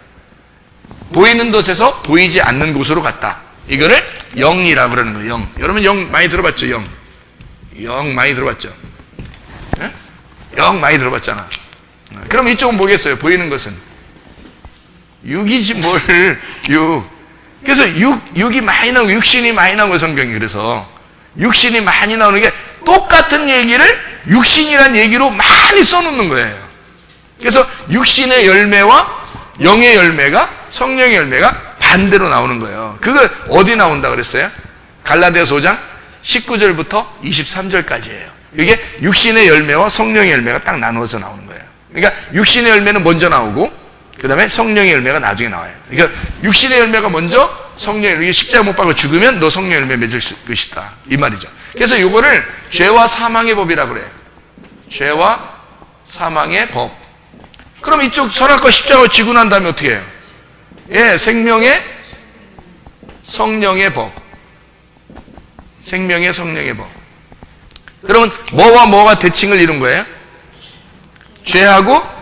보이는 것에서 보이지 않는 곳으로 갔다. 이거를 영이라고 그러는 거예요. 영. 여러분 영 많이 들어봤죠? 영. 영 많이 들어봤죠? 네? 영 많이 들어봤잖아. 그럼 이쪽은 뭐겠어요? 보이는 것은 육이지 뭘 육. 그래서 육이 많이 나오고 육신이 많이 나오고 성경이. 그래서 육신이 많이 나오는 게 똑같은 얘기를 육신이란 얘기로 많이 써놓는 거예요. 그래서 육신의 열매와 영의 열매가, 성령의 열매가 반대로 나오는 거예요. 그거 어디 나온다 그랬어요? 갈라디아서 5장 19절부터 23절까지예요. 이게 육신의 열매와 성령의 열매가 딱 나누어서 나오는 거예요. 그러니까 육신의 열매는 먼저 나오고 그 다음에 성령의 열매가 나중에 나와요. 그러니까 육신의 열매가 먼저, 성령의 열매, 십자가 못 박아 죽으면 너 성령의 열매 맺을 것이다, 이 말이죠. 그래서 이거를 죄와 사망의 법이라고 그래요. 죄와 사망의 법. 그럼 이쪽 선악과 십자가 지고 난 다음에 어떻게 해요? 예, 생명의 성령의 법. 생명의 성령의 법. 그러면 뭐와 뭐가 대칭을 이룬 거예요? 죄하고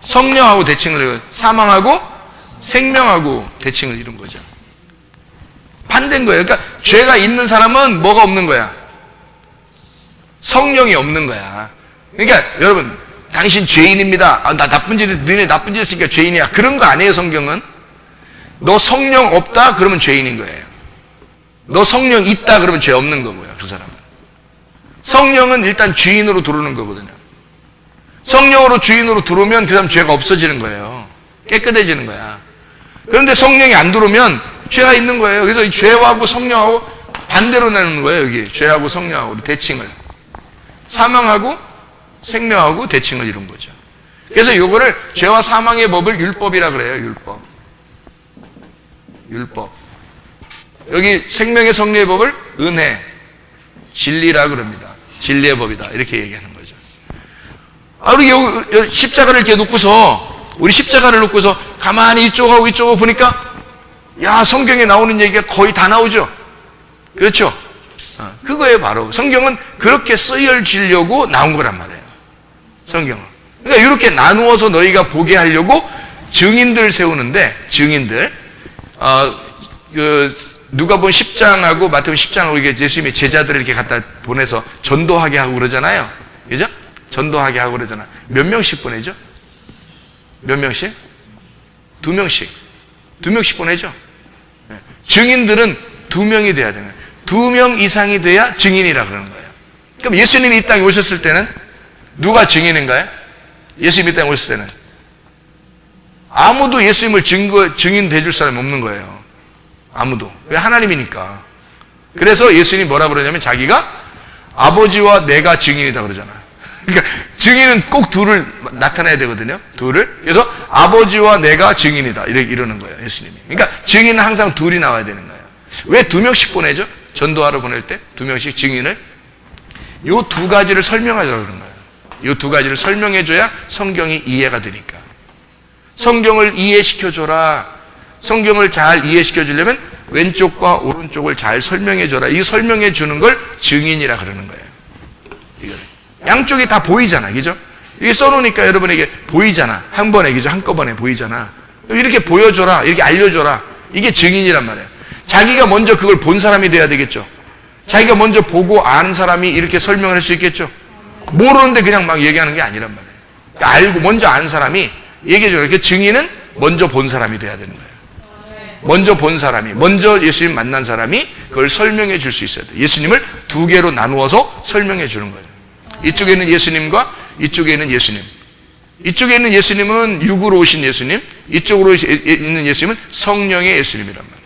성령하고 대칭을 이룬 거예요. 사망하고 생명하고 대칭을 이룬 거죠. 반대인 거예요. 그러니까 죄가 있는 사람은 뭐가 없는 거야? 성령이 없는 거야. 그러니까 여러분, 당신 죄인입니다. 나 나쁜 짓, 너네 나쁜 짓 했으니까 죄인이야. 그런 거 아니에요, 성경은. 너 성령 없다? 그러면 죄인인 거예요. 너 성령 있다? 그러면 죄 없는 거고요, 그 사람은. 성령은 일단 주인으로 들어오는 거거든요. 성령으로 주인으로 들어오면 그 사람 죄가 없어지는 거예요. 깨끗해지는 거야. 그런데 성령이 안 들어오면 죄가 있는 거예요. 그래서 이 죄하고 성령하고 반대로 나누는 거예요, 여기. 죄하고 성령하고 대칭을. 사망하고 생명하고 대칭을 이룬 거죠. 그래서 이거를 죄와 사망의 법을 율법이라 그래요. 율법. 율법. 여기 생명의 성리의 법을 은혜, 진리라 그럽니다. 진리의 법이다, 이렇게 얘기하는 거죠. 우리 여기 십자가를 이렇게 놓고서, 우리 십자가를 놓고서 가만히 이쪽하고 이쪽하고 보니까 야, 성경에 나오는 얘기가 거의 다 나오죠. 그렇죠? 그거예요. 바로 성경은 그렇게 쓰여지려고 나온 거란 말이에요. 성경은. 그러니까 이렇게 나누어서 너희가 보게 하려고 증인들 세우는데, 증인들, 누가복음 10장하고 마태복음 10장하고 이게 예수님이 제자들을 이렇게 갖다 보내서 전도하게 하고 그러잖아요. 그죠? 전도하게 하고 그러잖아. 몇 명씩 보내죠? 몇 명씩? 2명씩. 2명씩 보내죠. 증인들은 2명이 돼야 되는 거예요. 2명 이상이 돼야 증인이라 그러는 거예요. 그럼 예수님이 이 땅에 오셨을 때는 누가 증인인가요? 예수님이 이 땅에 오셨을 때는 아무도 예수님을 증인 돼줄 사람이 없는 거예요. 아무도. 왜? 하나님이니까. 그래서 예수님이 뭐라 그러냐면 자기가 아버지와 내가 증인이다 그러잖아요. 그러니까 증인은 꼭 둘을 나타내야 되거든요. 둘을. 그래서 아버지와 내가 증인이다, 이러는 거예요, 예수님이. 그러니까 증인은 항상 둘이 나와야 되는 거예요. 왜 2명씩 보내죠? 전도하러 보낼 때 2명씩 증인을. 요 2가지를 설명하자고 그러는 거예요. 요 2가지를 설명해줘야 성경이 이해가 되니까. 성경을 이해시켜줘라. 성경을 잘 이해시켜주려면 왼쪽과 오른쪽을 잘 설명해줘라. 이 설명해주는 걸 증인이라 그러는 거예요. 이거를. 양쪽이 다 보이잖아. 그죠? 이게 써놓으니까 여러분에게 보이잖아. 한 번에, 그죠? 한꺼번에 보이잖아. 이렇게 보여줘라. 이렇게 알려줘라. 이게 증인이란 말이에요. 자기가 먼저 그걸 본 사람이 돼야 되겠죠. 자기가 먼저 보고 아는 사람이 이렇게 설명을 할 수 있겠죠. 모르는데 그냥 막 얘기하는 게 아니란 말이에요. 그러니까 알고 먼저 아는 사람이 얘기해줘요. 그 증인은 먼저 본 사람이 돼야 되는 거예요. 먼저 본 사람이, 먼저 예수님 만난 사람이 그걸 설명해 줄 수 있어야 돼요. 예수님을 두 개로 나누어서 설명해 주는 거예요. 이쪽에 있는 예수님과 이쪽에 있는 예수님. 이쪽에 있는 예수님은 육으로 오신 예수님, 이쪽으로 있는 예수님은 성령의 예수님이란 말이에요.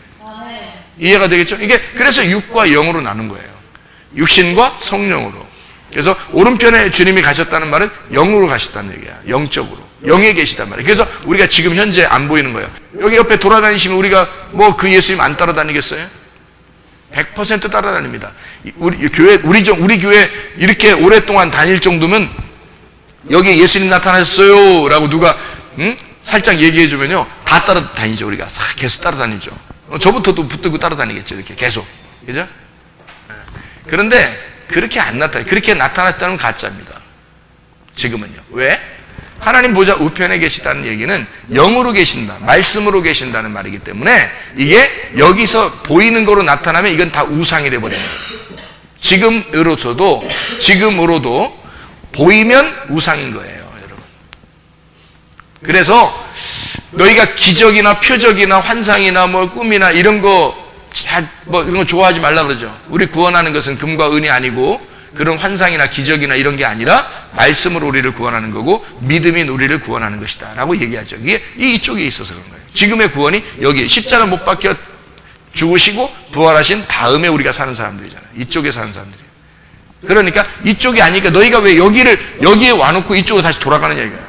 이해가 되겠죠? 이게 그래서 육과 영으로 나눈 거예요. 육신과 성령으로. 그래서 오른편에 주님이 가셨다는 말은 영으로 가셨다는 얘기야. 영적으로. 영에 계시단 말이에요. 그래서 우리가 지금 현재 안 보이는 거예요. 여기 옆에 돌아다니시면 우리가 뭐 그 예수님 안 따라다니겠어요? 100% 따라다닙니다. 우리 교회 이렇게 오랫동안 다닐 정도면 여기 예수님 나타나셨어요 라고 누가 살짝 얘기해 주면요 다 따라다니죠. 우리가 계속 따라다니죠. 저부터도 붙들고 따라다니겠죠. 이렇게 계속. 그죠? 그런데 그렇게 안 나타나요. 그렇게 나타났다는 가짜입니다. 지금은요. 왜? 하나님 보좌 우편에 계시다는 얘기는 영으로 계신다, 말씀으로 계신다는 말이기 때문에 이게 여기서 보이는 거로 나타나면 이건 다 우상이 돼버려요. 지금으로도 보이면 우상인 거예요, 여러분. 그래서 너희가 기적이나 표적이나 환상이나 뭐 꿈이나 이런 거 좋아하지 말라 그러죠. 우리 구원하는 것은 금과 은이 아니고 그런 환상이나 기적이나 이런 게 아니라 말씀으로 우리를 구원하는 거고 믿음이 우리를 구원하는 것이다 라고 얘기하죠. 이게 이쪽에 있어서 그런 거예요. 지금의 구원이 여기 십자가 못 박혀 죽으시고 부활하신 다음에 우리가 사는 사람들이잖아요. 이쪽에 사는 사람들이에요. 그러니까 이쪽이 아니니까 너희가 왜 여기에 와놓고 이쪽으로 다시 돌아가느냐 이거야.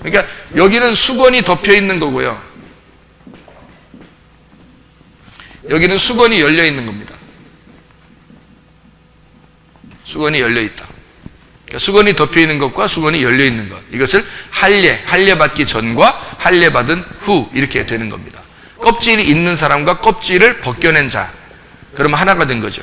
그러니까 여기는 수건이 덮여 있는 거고요. 여기는 수건이 열려 있는 겁니다. 수건이 열려 있다. 그러니까 수건이 덮여 있는 것과 수건이 열려 있는 것. 이것을 할례 받기 전과 할례 받은 후 이렇게 되는 겁니다. 껍질이 있는 사람과 껍질을 벗겨낸 자. 그러면 하나가 된 거죠.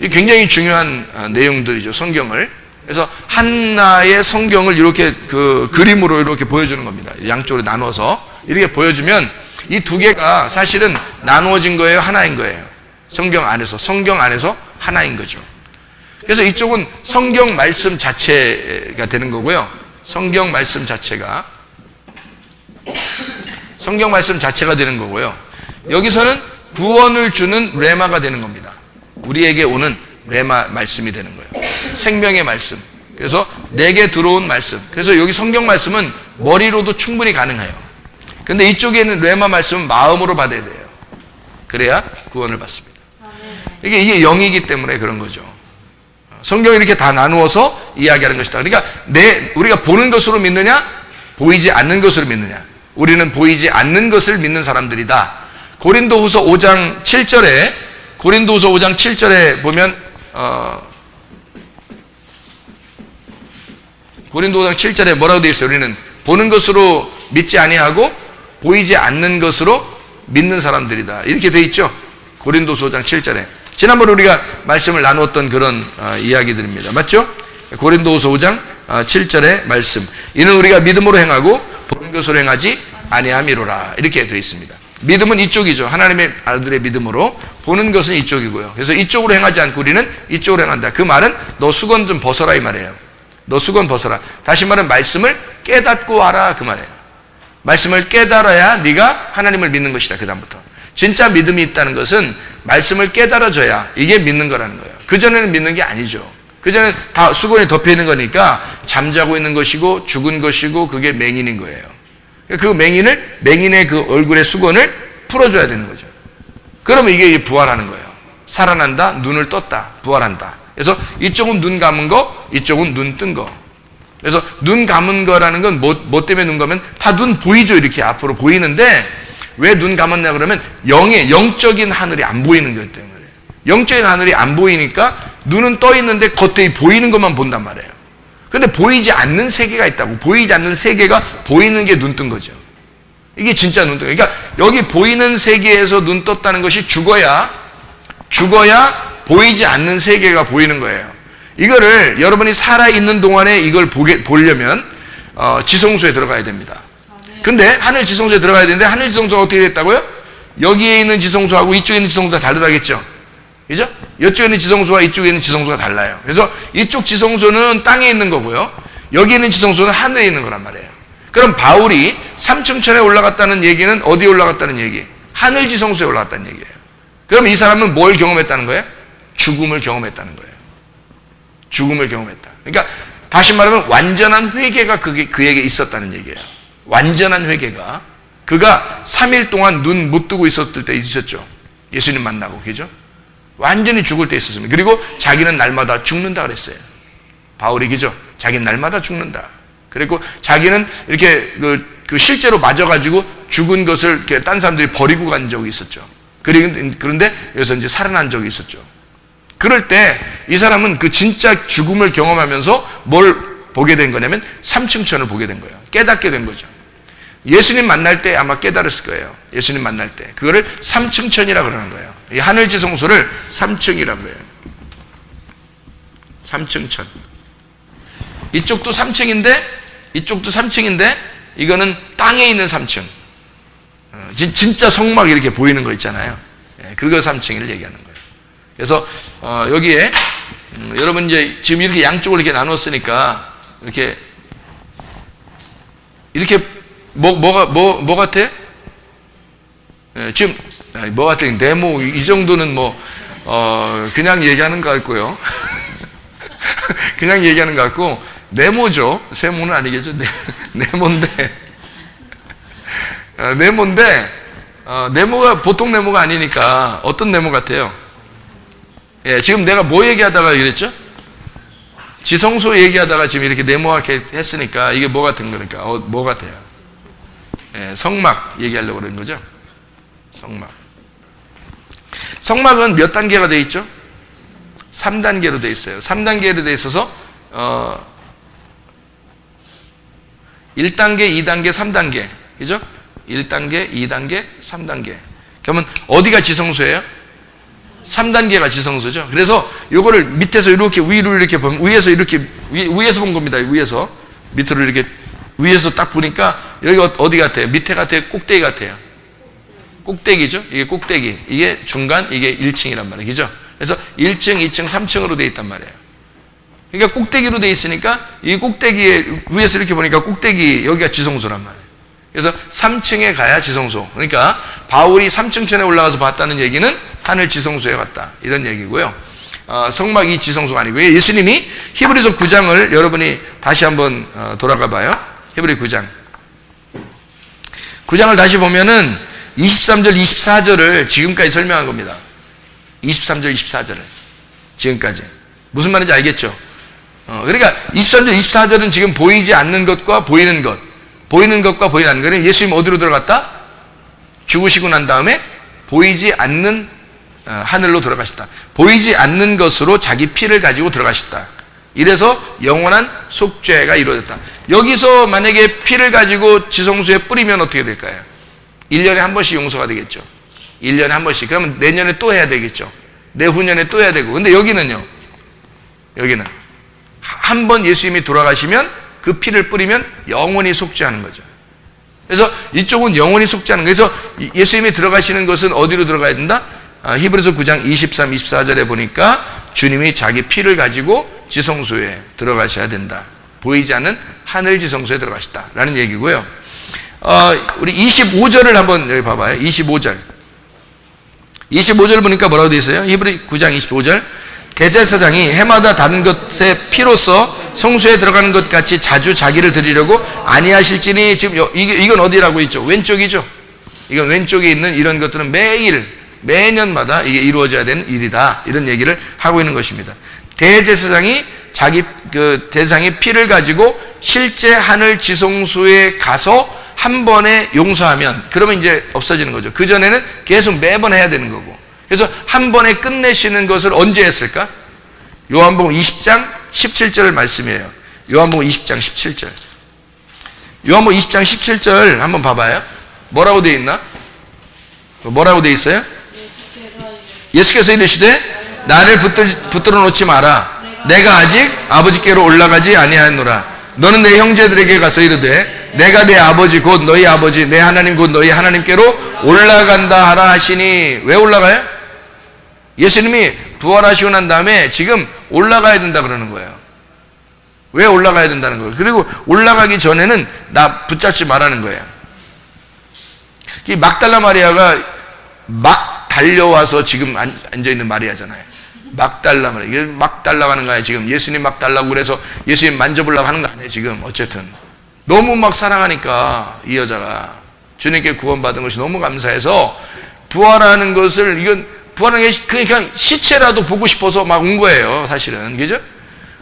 이 굉장히 중요한 내용들이죠. 성경을. 그래서 하나의 성경을 이렇게 그 그림으로 이렇게 보여주는 겁니다. 양쪽으로 나눠서 이렇게 보여주면 이 두 개가 사실은 나누어진 거예요, 하나인 거예요. 성경 안에서 하나인 거죠. 그래서 이쪽은 성경 말씀 자체가 되는 거고요. 성경 말씀 자체가 되는 거고요. 여기서는 구원을 주는 레마가 되는 겁니다. 우리에게 오는 레마 말씀이 되는 거예요. 생명의 말씀. 그래서 내게 들어온 말씀. 그래서 여기 성경 말씀은 머리로도 충분히 가능해요. 근데 이쪽에 있는 레마 말씀은 마음으로 받아야 돼요. 그래야 구원을 받습니다. 이게 영이기 때문에 그런 거죠. 성경을 이렇게 다 나누어서 이야기하는 것이다. 그러니까 우리가 보는 것으로 믿느냐, 보이지 않는 것으로 믿느냐. 우리는 보이지 않는 것을 믿는 사람들이다. 고린도후서 5장 7절에 보면 고린도 5장 7절에 뭐라고 되어 있어요? 우리는 보는 것으로 믿지 아니하고 보이지 않는 것으로 믿는 사람들이다. 이렇게 되어 있죠. 고린도서 5장 7절에. 지난번에 우리가 말씀을 나누었던 그런 이야기들입니다. 맞죠? 고린도서 5장 7절의 말씀. 이는 우리가 믿음으로 행하고 보는 것으로 행하지 아니함이로라. 이렇게 되어 있습니다. 믿음은 이쪽이죠. 하나님의 아들의 믿음으로. 보는 것은 이쪽이고요. 그래서 이쪽으로 행하지 않고 우리는 이쪽으로 행한다. 그 말은 너 수건 좀 벗어라 이 말이에요. 너 수건 벗어라. 다시 말하면 말씀을 깨닫고 와라 그 말이에요. 말씀을 깨달아야 네가 하나님을 믿는 것이다. 그 다음부터. 진짜 믿음이 있다는 것은 말씀을 깨달아줘야 이게 믿는 거라는 거예요. 그전에는 믿는 게 아니죠. 그전에는 다 수건이 덮여 있는 거니까 잠자고 있는 것이고 죽은 것이고 그게 맹인인 거예요. 그 맹인의 그 얼굴의 수건을 풀어줘야 되는 거죠. 그러면 이게 부활하는 거예요. 살아난다, 눈을 떴다, 부활한다. 그래서 이쪽은 눈 감은 거, 이쪽은 눈 뜬 거. 그래서 눈 감은 거라는 건 뭐 때문에 눈 감으면 다 눈 보이죠. 이렇게 앞으로 보이는데 왜 눈 감았냐 그러면 영적인 하늘이 안 보이는 거기 때문에. 영적인 하늘이 안 보이니까 눈은 떠 있는데 겉에 보이는 것만 본단 말이에요. 근데 보이지 않는 세계가 있다고. 보이지 않는 세계가 보이는 게 눈 뜬 거죠. 이게 진짜 눈 뜬 거예요. 그러니까 여기 보이는 세계에서 눈 떴다는 것이 죽어야 보이지 않는 세계가 보이는 거예요. 이거를 여러분이 살아있는 동안에 이걸 보려면 지성소에 들어가야 됩니다. 근데 하늘 지성소에 들어가야 되는데 하늘 지성소가 어떻게 됐다고요? 여기에 있는 지성소하고 이쪽에 있는 지성소가 다르다겠죠? 그죠? 이쪽에 있는 지성소와 이쪽에 있는 지성소가 달라요. 그래서 이쪽 지성소는 땅에 있는 거고요. 여기 있는 지성소는 하늘에 있는 거란 말이에요. 그럼 바울이 삼층천에 올라갔다는 얘기는 어디에 올라갔다는 얘기? 하늘 지성소에 올라갔다는 얘기예요. 그럼 이 사람은 뭘 경험했다는 거예요? 죽음을 경험했다는 거예요. 죽음을 경험했다. 그러니까 다시 말하면 완전한 회개가 그에게 있었다는 얘기예요. 완전한 회개가. 그가 3일 동안 눈 못 뜨고 있었을 때 있었죠. 예수님 만나고, 그죠? 완전히 죽을 때 있었습니다. 그리고 자기는 날마다 죽는다 그랬어요. 바울이, 그죠? 자기는 날마다 죽는다. 그리고 자기는 이렇게 그 실제로 맞아가지고 죽은 것을 이렇게 딴 사람들이 버리고 간 적이 있었죠. 그런데 여기서 이제 살아난 적이 있었죠. 그럴 때 이 사람은 그 진짜 죽음을 경험하면서 뭘 보게 된 거냐면 삼층천을 보게 된 거예요. 깨닫게 된 거죠. 예수님 만날 때 아마 깨달았을 거예요. 예수님 만날 때. 그거를 삼층천이라고 그러는 거예요. 이 하늘 지성소를 3층이라고 해요. 3층천. 이쪽도 3층인데 이쪽도 3층인데 이거는 땅에 있는 3층. 진짜 성막 이렇게 보이는 거 있잖아요. 그거 3층을 얘기하는 거예요. 그래서 여기에 여러분 이제 지금 이렇게 양쪽을 이렇게 나눴으니까 이렇게 뭐 같아? 지금 뭐 같아? 네모 이 정도는 그냥 얘기하는 것 같고요. 그냥 얘기하는 것 같고 네모죠. 세모는 아니겠죠. 네모인데 네모가 보통 네모가 아니니까 어떤 네모 같아요? 예, 지금 내가 뭐 얘기하다가 이랬죠? 지성소 얘기하다가 지금 이렇게 네모하게 했으니까 이게 뭐 같은 거니까 뭐 같아요? 예, 성막 얘기하려고 그러는 거죠. 성막은 몇 단계가 되어 있죠? 3단계로 되어 있어요. 3단계로 되어 있어서 1단계, 2단계, 3단계. 그죠? 1단계, 2단계, 3단계. 그러면 어디가 지성소예요? 3단계가 지성소죠. 그래서 요거를 밑에서 이렇게 위로 이렇게 보면 위에서 이렇게 위에서 본 겁니다. 위에서 밑으로 이렇게 위에서 딱 보니까 여기 어디 같아요? 밑에 같아요? 꼭대기 같아요? 꼭대기죠. 이게 꼭대기. 이게 중간, 이게 1층이란 말이에요. 그죠? 그래서 1층, 2층, 3층으로 되어 있단 말이에요. 그러니까 꼭대기로 되어 있으니까 이 꼭대기에 위에서 이렇게 보니까 꼭대기 여기가 지성소란 말이에요. 그래서 3층에 가야 지성소. 그러니까 바울이 3층천에 올라가서 봤다는 얘기는 하늘 지성소에 갔다. 이런 얘기고요. 성막이 지성소가 아니고요. 예수님이 히브리서 9장을 여러분이 다시 한번 돌아가 봐요. 히브리 9장. 9장을 다시 보면은 23절, 24절을 지금까지 설명한 겁니다. 23절, 24절을. 지금까지. 무슨 말인지 알겠죠? 그러니까 23절, 24절은 지금 보이지 않는 것과 보이는 것. 보이는 것과 보이지 않는 것. 예수님 어디로 들어갔다? 죽으시고 난 다음에 보이지 않는 하늘로 들어가셨다. 보이지 않는 것으로 자기 피를 가지고 들어가셨다. 이래서 영원한 속죄가 이루어졌다. 여기서 만약에 피를 가지고 지성소에 뿌리면 어떻게 될까요? 1년에 한 번씩 용서가 되겠죠. 1년에 한 번씩. 그러면 내년에 또 해야 되겠죠. 내후년에 또 해야 되고. 근데 여기는요. 여기는 한 번 예수님이 돌아가시면 그 피를 뿌리면 영원히 속죄하는 거죠. 그래서 이쪽은 영원히 속죄하는 거예요. 그래서 예수님이 들어가시는 것은 어디로 들어가야 된다? 히브리서 9장 23, 24절에 보니까 주님이 자기 피를 가지고 지성소에 들어가셔야 된다. 보이지 않는 하늘 지성소에 들어가시다라는 얘기고요. 우리 25절을 한번 여기 봐봐요. 25절. 25절 보니까 뭐라고 되어 있어요? 히브리 9장 25절. 대제사장이 해마다 다른 것의 피로서 성소에 들어가는 것 같이 자주 자기를 드리려고 아니하실지니. 지금 이건 어디라고 있죠? 왼쪽이죠. 이건 왼쪽에 있는 이런 것들은 매년마다 이게 이루어져야 되는 일이다. 이런 얘기를 하고 있는 것입니다. 대제사장이 자기 대상의 피를 가지고 실제 하늘 지성소에 가서 한 번에 용서하면 그러면 이제 없어지는 거죠. 그 전에는 계속 매번 해야 되는 거고. 그래서 한 번에 끝내시는 것을 언제 했을까? 요한복음 20장 17절 말씀이에요. 요한복음 20장 17절. 요한복음 20장 17절 한번 봐봐요. 뭐라고 되어 있나? 뭐라고 되어 있어요? 예수께서 이르시되 나를 붙들어 놓지 마라. 내가 아직 아버지께로 올라가지 아니하노라. 너는 내 형제들에게 가서 이르되 내가 내 아버지 곧 너희 아버지 내 하나님 곧 너희 하나님께로 올라간다 하라 하시니. 왜 올라가요? 예수님이 부활하시고 난 다음에 지금 올라가야 된다 그러는 거예요. 왜 올라가야 된다는 거예요? 그리고 올라가기 전에는 나 붙잡지 말라는 거예요. 이 막달라 마리아가 막 달려와서 지금 앉아있는 마리아잖아요. 막 달라 마리아. 이게 막 달라고 하는 거야. 지금 예수님 막 달라고 그래서 예수님 만져보려고 하는 거 아니에요. 지금 어쨌든 너무 막 사랑하니까 이 여자가 주님께 구원받은 것이 너무 감사해서 부활하는 것을, 이건 부활하는 게 그냥 시체라도 보고 싶어서 막 온 거예요. 사실은. 그죠?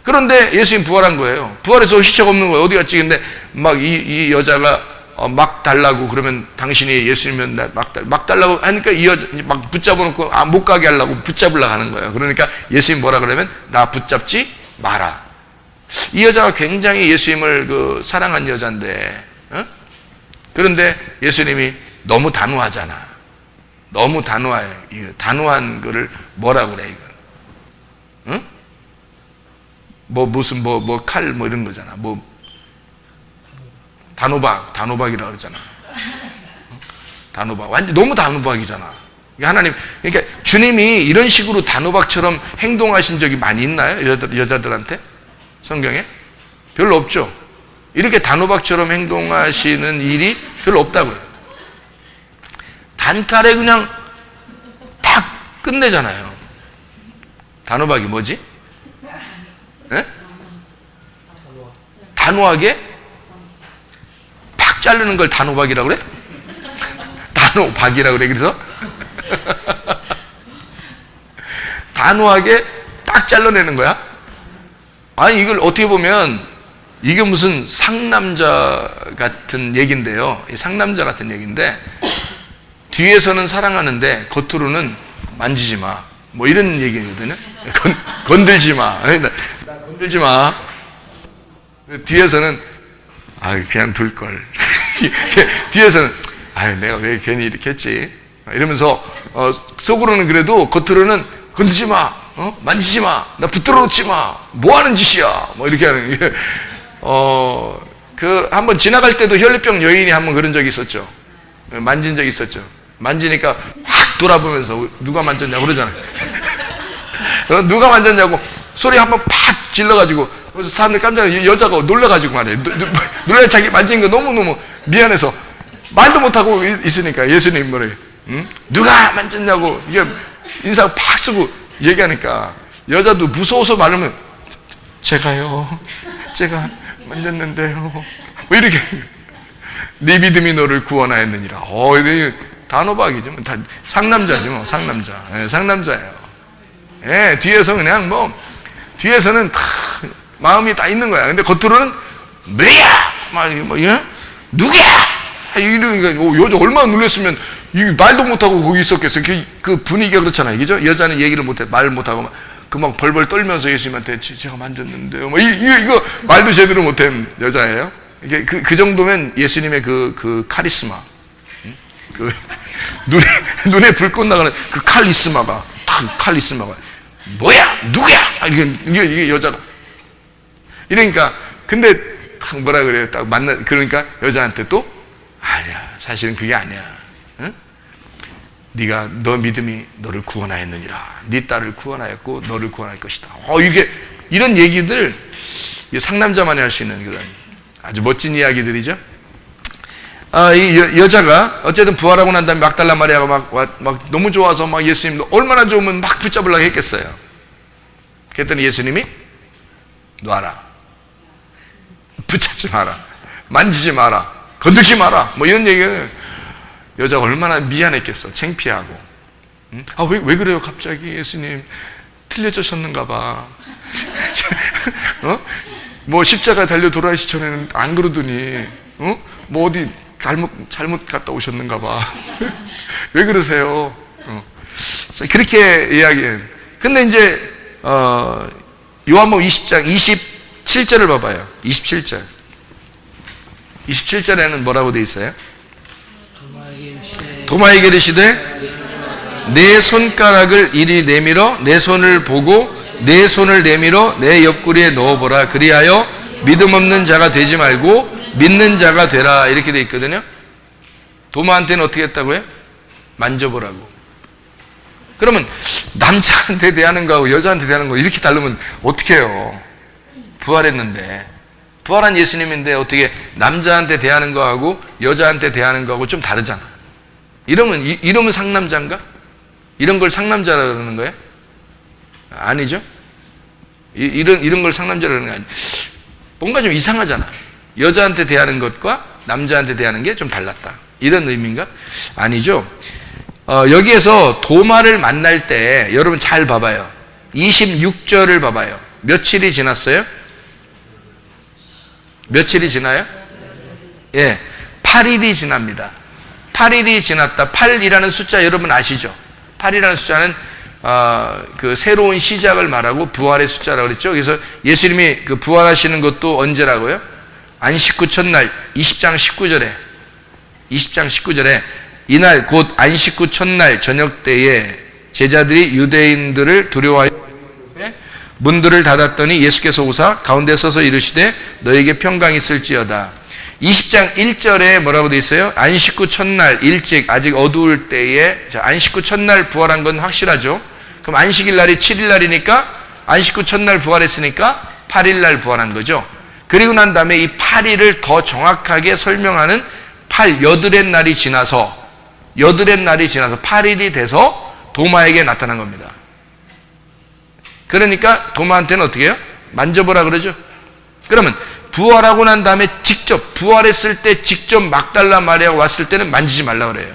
그런데 예수님 부활한 거예요. 부활해서 시체가 없는 거예요. 어디 갔지? 근데 막 이 여자가 막 달라고 그러면 당신이 예수님이면 막 달라고 하니까 이 여자 막 붙잡아 놓고 못 가게 하려고 붙잡으려고 하는 거예요. 그러니까 예수님 뭐라 그러면 나 붙잡지 마라. 이 여자가 굉장히 예수님을 사랑한 여자인데, 어? 그런데 예수님이 너무 단호하잖아. 너무 단호해요. 단호한 거를 뭐라 그래 이걸? 응? 무슨 칼 이런 거잖아. 단호박이라고 그러잖아. 단호박. 완전 너무 단호박이잖아. 하나님, 그러니까 주님이 이런 식으로 단호박처럼 행동하신 적이 많이 있나요? 여자들한테? 성경에? 별로 없죠. 이렇게 단호박처럼 행동하시는 일이 별로 없다고요. 단칼에 그냥 탁 끝내잖아요. 단호박이 뭐지? 네? 단호하게 팍 자르는 걸 단호박이라고 그래? 단호박이라고 그래. 그래서 단호하게 딱 잘라내는 거야. 아니 이걸 어떻게 보면 이게 무슨 상남자 같은 얘기인데요. 상남자 같은 얘기인데 뒤에서는 사랑하는데 겉으로는 만지지 마. 이런 얘기거든요. 건들지 마. 나 건들지 마. 뒤에서는 그냥 둘 걸. 뒤에서는 내가 왜 괜히 이렇게 했지? 이러면서 속으로는 그래도 겉으로는 건들지 마. 만지지 마. 나 붙들어 놓지 마. 뭐 하는 짓이야. 이렇게 하는 게. 한번 지나갈 때도 혈류병 여인이 한번 그런 적이 있었죠. 만진 적이 있었죠. 만지니까 확 돌아보면서 누가 만졌냐고 그러잖아요. 누가 만졌냐고 소리 한번 팍 질러가지고 그래서 사람들이 깜짝 놀라서 여자가 놀라가지고 말이에요. 놀라 자기 만진 거 너무너무 미안해서 말도 못하고 있으니까 예수님 뭐래? 응? 누가 만졌냐고 이게 인상 팍 쓰고 얘기하니까 여자도 무서워서 말하면 제가요. 제가 만졌는데요. 이렇게 네 믿음이 너를 구원하였느니라. 단호박이죠. 다 상남자죠. 상남자. 상남자예요. 뒤에서 그냥 뒤에서는 다 마음이 다 있는 거야. 근데 겉으로는 뭐야? 누구야? 이러니까 여자 얼마나 놀랐으면 말도 못하고 거기 있었겠어요. 그 분위기가 그렇잖아요. 그죠? 여자는 얘기를 못해. 말 못하고 막 벌벌 떨면서 예수님한테 제가 만졌는데요. 이거 말도 제대로 못한 여자예요. 그 정도면 예수님의 그 카리스마. 눈에 불꽃 나가는 그 카리스마가 뭐야? 누구야? 이게 여자가. 이러니까, 근데 뭐라 그래요? 딱 그러니까 여자한테 또 아니야. 사실은 그게 아니야. 응? 네가 너 믿음이 너를 구원하였느니라. 네 딸을 구원하였고 너를 구원할 것이다. 이런 얘기들 상남자만이 할 수 있는 그런 아주 멋진 이야기들이죠. 이 여자가 어쨌든 부활하고 난 다음에 막달라 마리아가 막 너무 좋아서 막 예수님 얼마나 좋으면 막 붙잡으려고 했겠어요. 그랬더니 예수님이 놔라. 붙잡지 마라. 만지지 마라. 건들지 마라. 이런 얘기는 여자가 얼마나 미안했겠어. 창피하고. 응? 왜 그래요 갑자기 예수님? 틀려졌었는가 봐. 십자가 달려 돌아가시 전에는 안 그러더니 어디 잘못 갔다 오셨는가 봐. 왜 그러세요? 그렇게 이야기해요. 근데 이제 요한복음 20장 27절을 봐봐요. 27절. 27절에는 뭐라고 돼 있어요? 도마에게 이르시되 내 손가락을 이리 내밀어 내 손을 보고 내 손을 내밀어 내 옆구리에 넣어보라. 그리하여 믿음 없는 자가 되지 말고 믿는 자가 되라. 이렇게 돼 있거든요. 도마한테는 어떻게 했다고요? 만져보라고. 그러면 남자한테 대하는 거하고 여자한테 대하는 거 이렇게 다르면 어떻게 해요? 부활했는데, 부활한 예수님인데 어떻게 남자한테 대하는 거하고 여자한테 대하는 거하고 좀 다르잖아. 이러면 상남자인가? 이런 걸 상남자라고 그러는 거예요? 아니죠? 이런 걸 상남자라고 그러는 거 아니에요. 뭔가 좀 이상하잖아. 여자한테 대하는 것과 남자한테 대하는 게 좀 달랐다. 이런 의미인가? 아니죠. 여기에서 도마를 만날 때 여러분 잘 봐봐요. 26절을 봐봐요. 며칠이 지났어요? 며칠이 지나요? 예, 8일이 지납니다. 8일이 지났다. 8이라는 숫자 여러분 아시죠? 8이라는 숫자는 그 새로운 시작을 말하고 부활의 숫자라고 그랬죠. 그래서 예수님이 그 부활하시는 것도 언제라고요? 안식 후 첫날 20장 19절에 이날 곧 안식 후 첫날 저녁 때에 제자들이 유대인들을 두려워하여 문들을 닫았더니 예수께서 오사 가운데 서서 이르시되 너에게 평강이 있을지어다. 20장 1절에 뭐라고 되어 있어요? 안식 후 첫날 일찍 아직 어두울 때에, 안식 후 첫날 부활한 건 확실하죠. 그럼 안식일 날이 7일 날이니까 안식 후 첫날 부활했으니까 8일 날 부활한 거죠. 그리고 난 다음에 이 8일을 더 정확하게 설명하는 여드렛 날이 지나서 8일이 돼서 도마에게 나타난 겁니다. 그러니까 도마한테는 어떻게 해요? 만져보라 그러죠. 그러면 부활하고 난 다음에 직접 부활했을 때 직접 막달라 마리아가 왔을 때는 만지지 말라 그래요.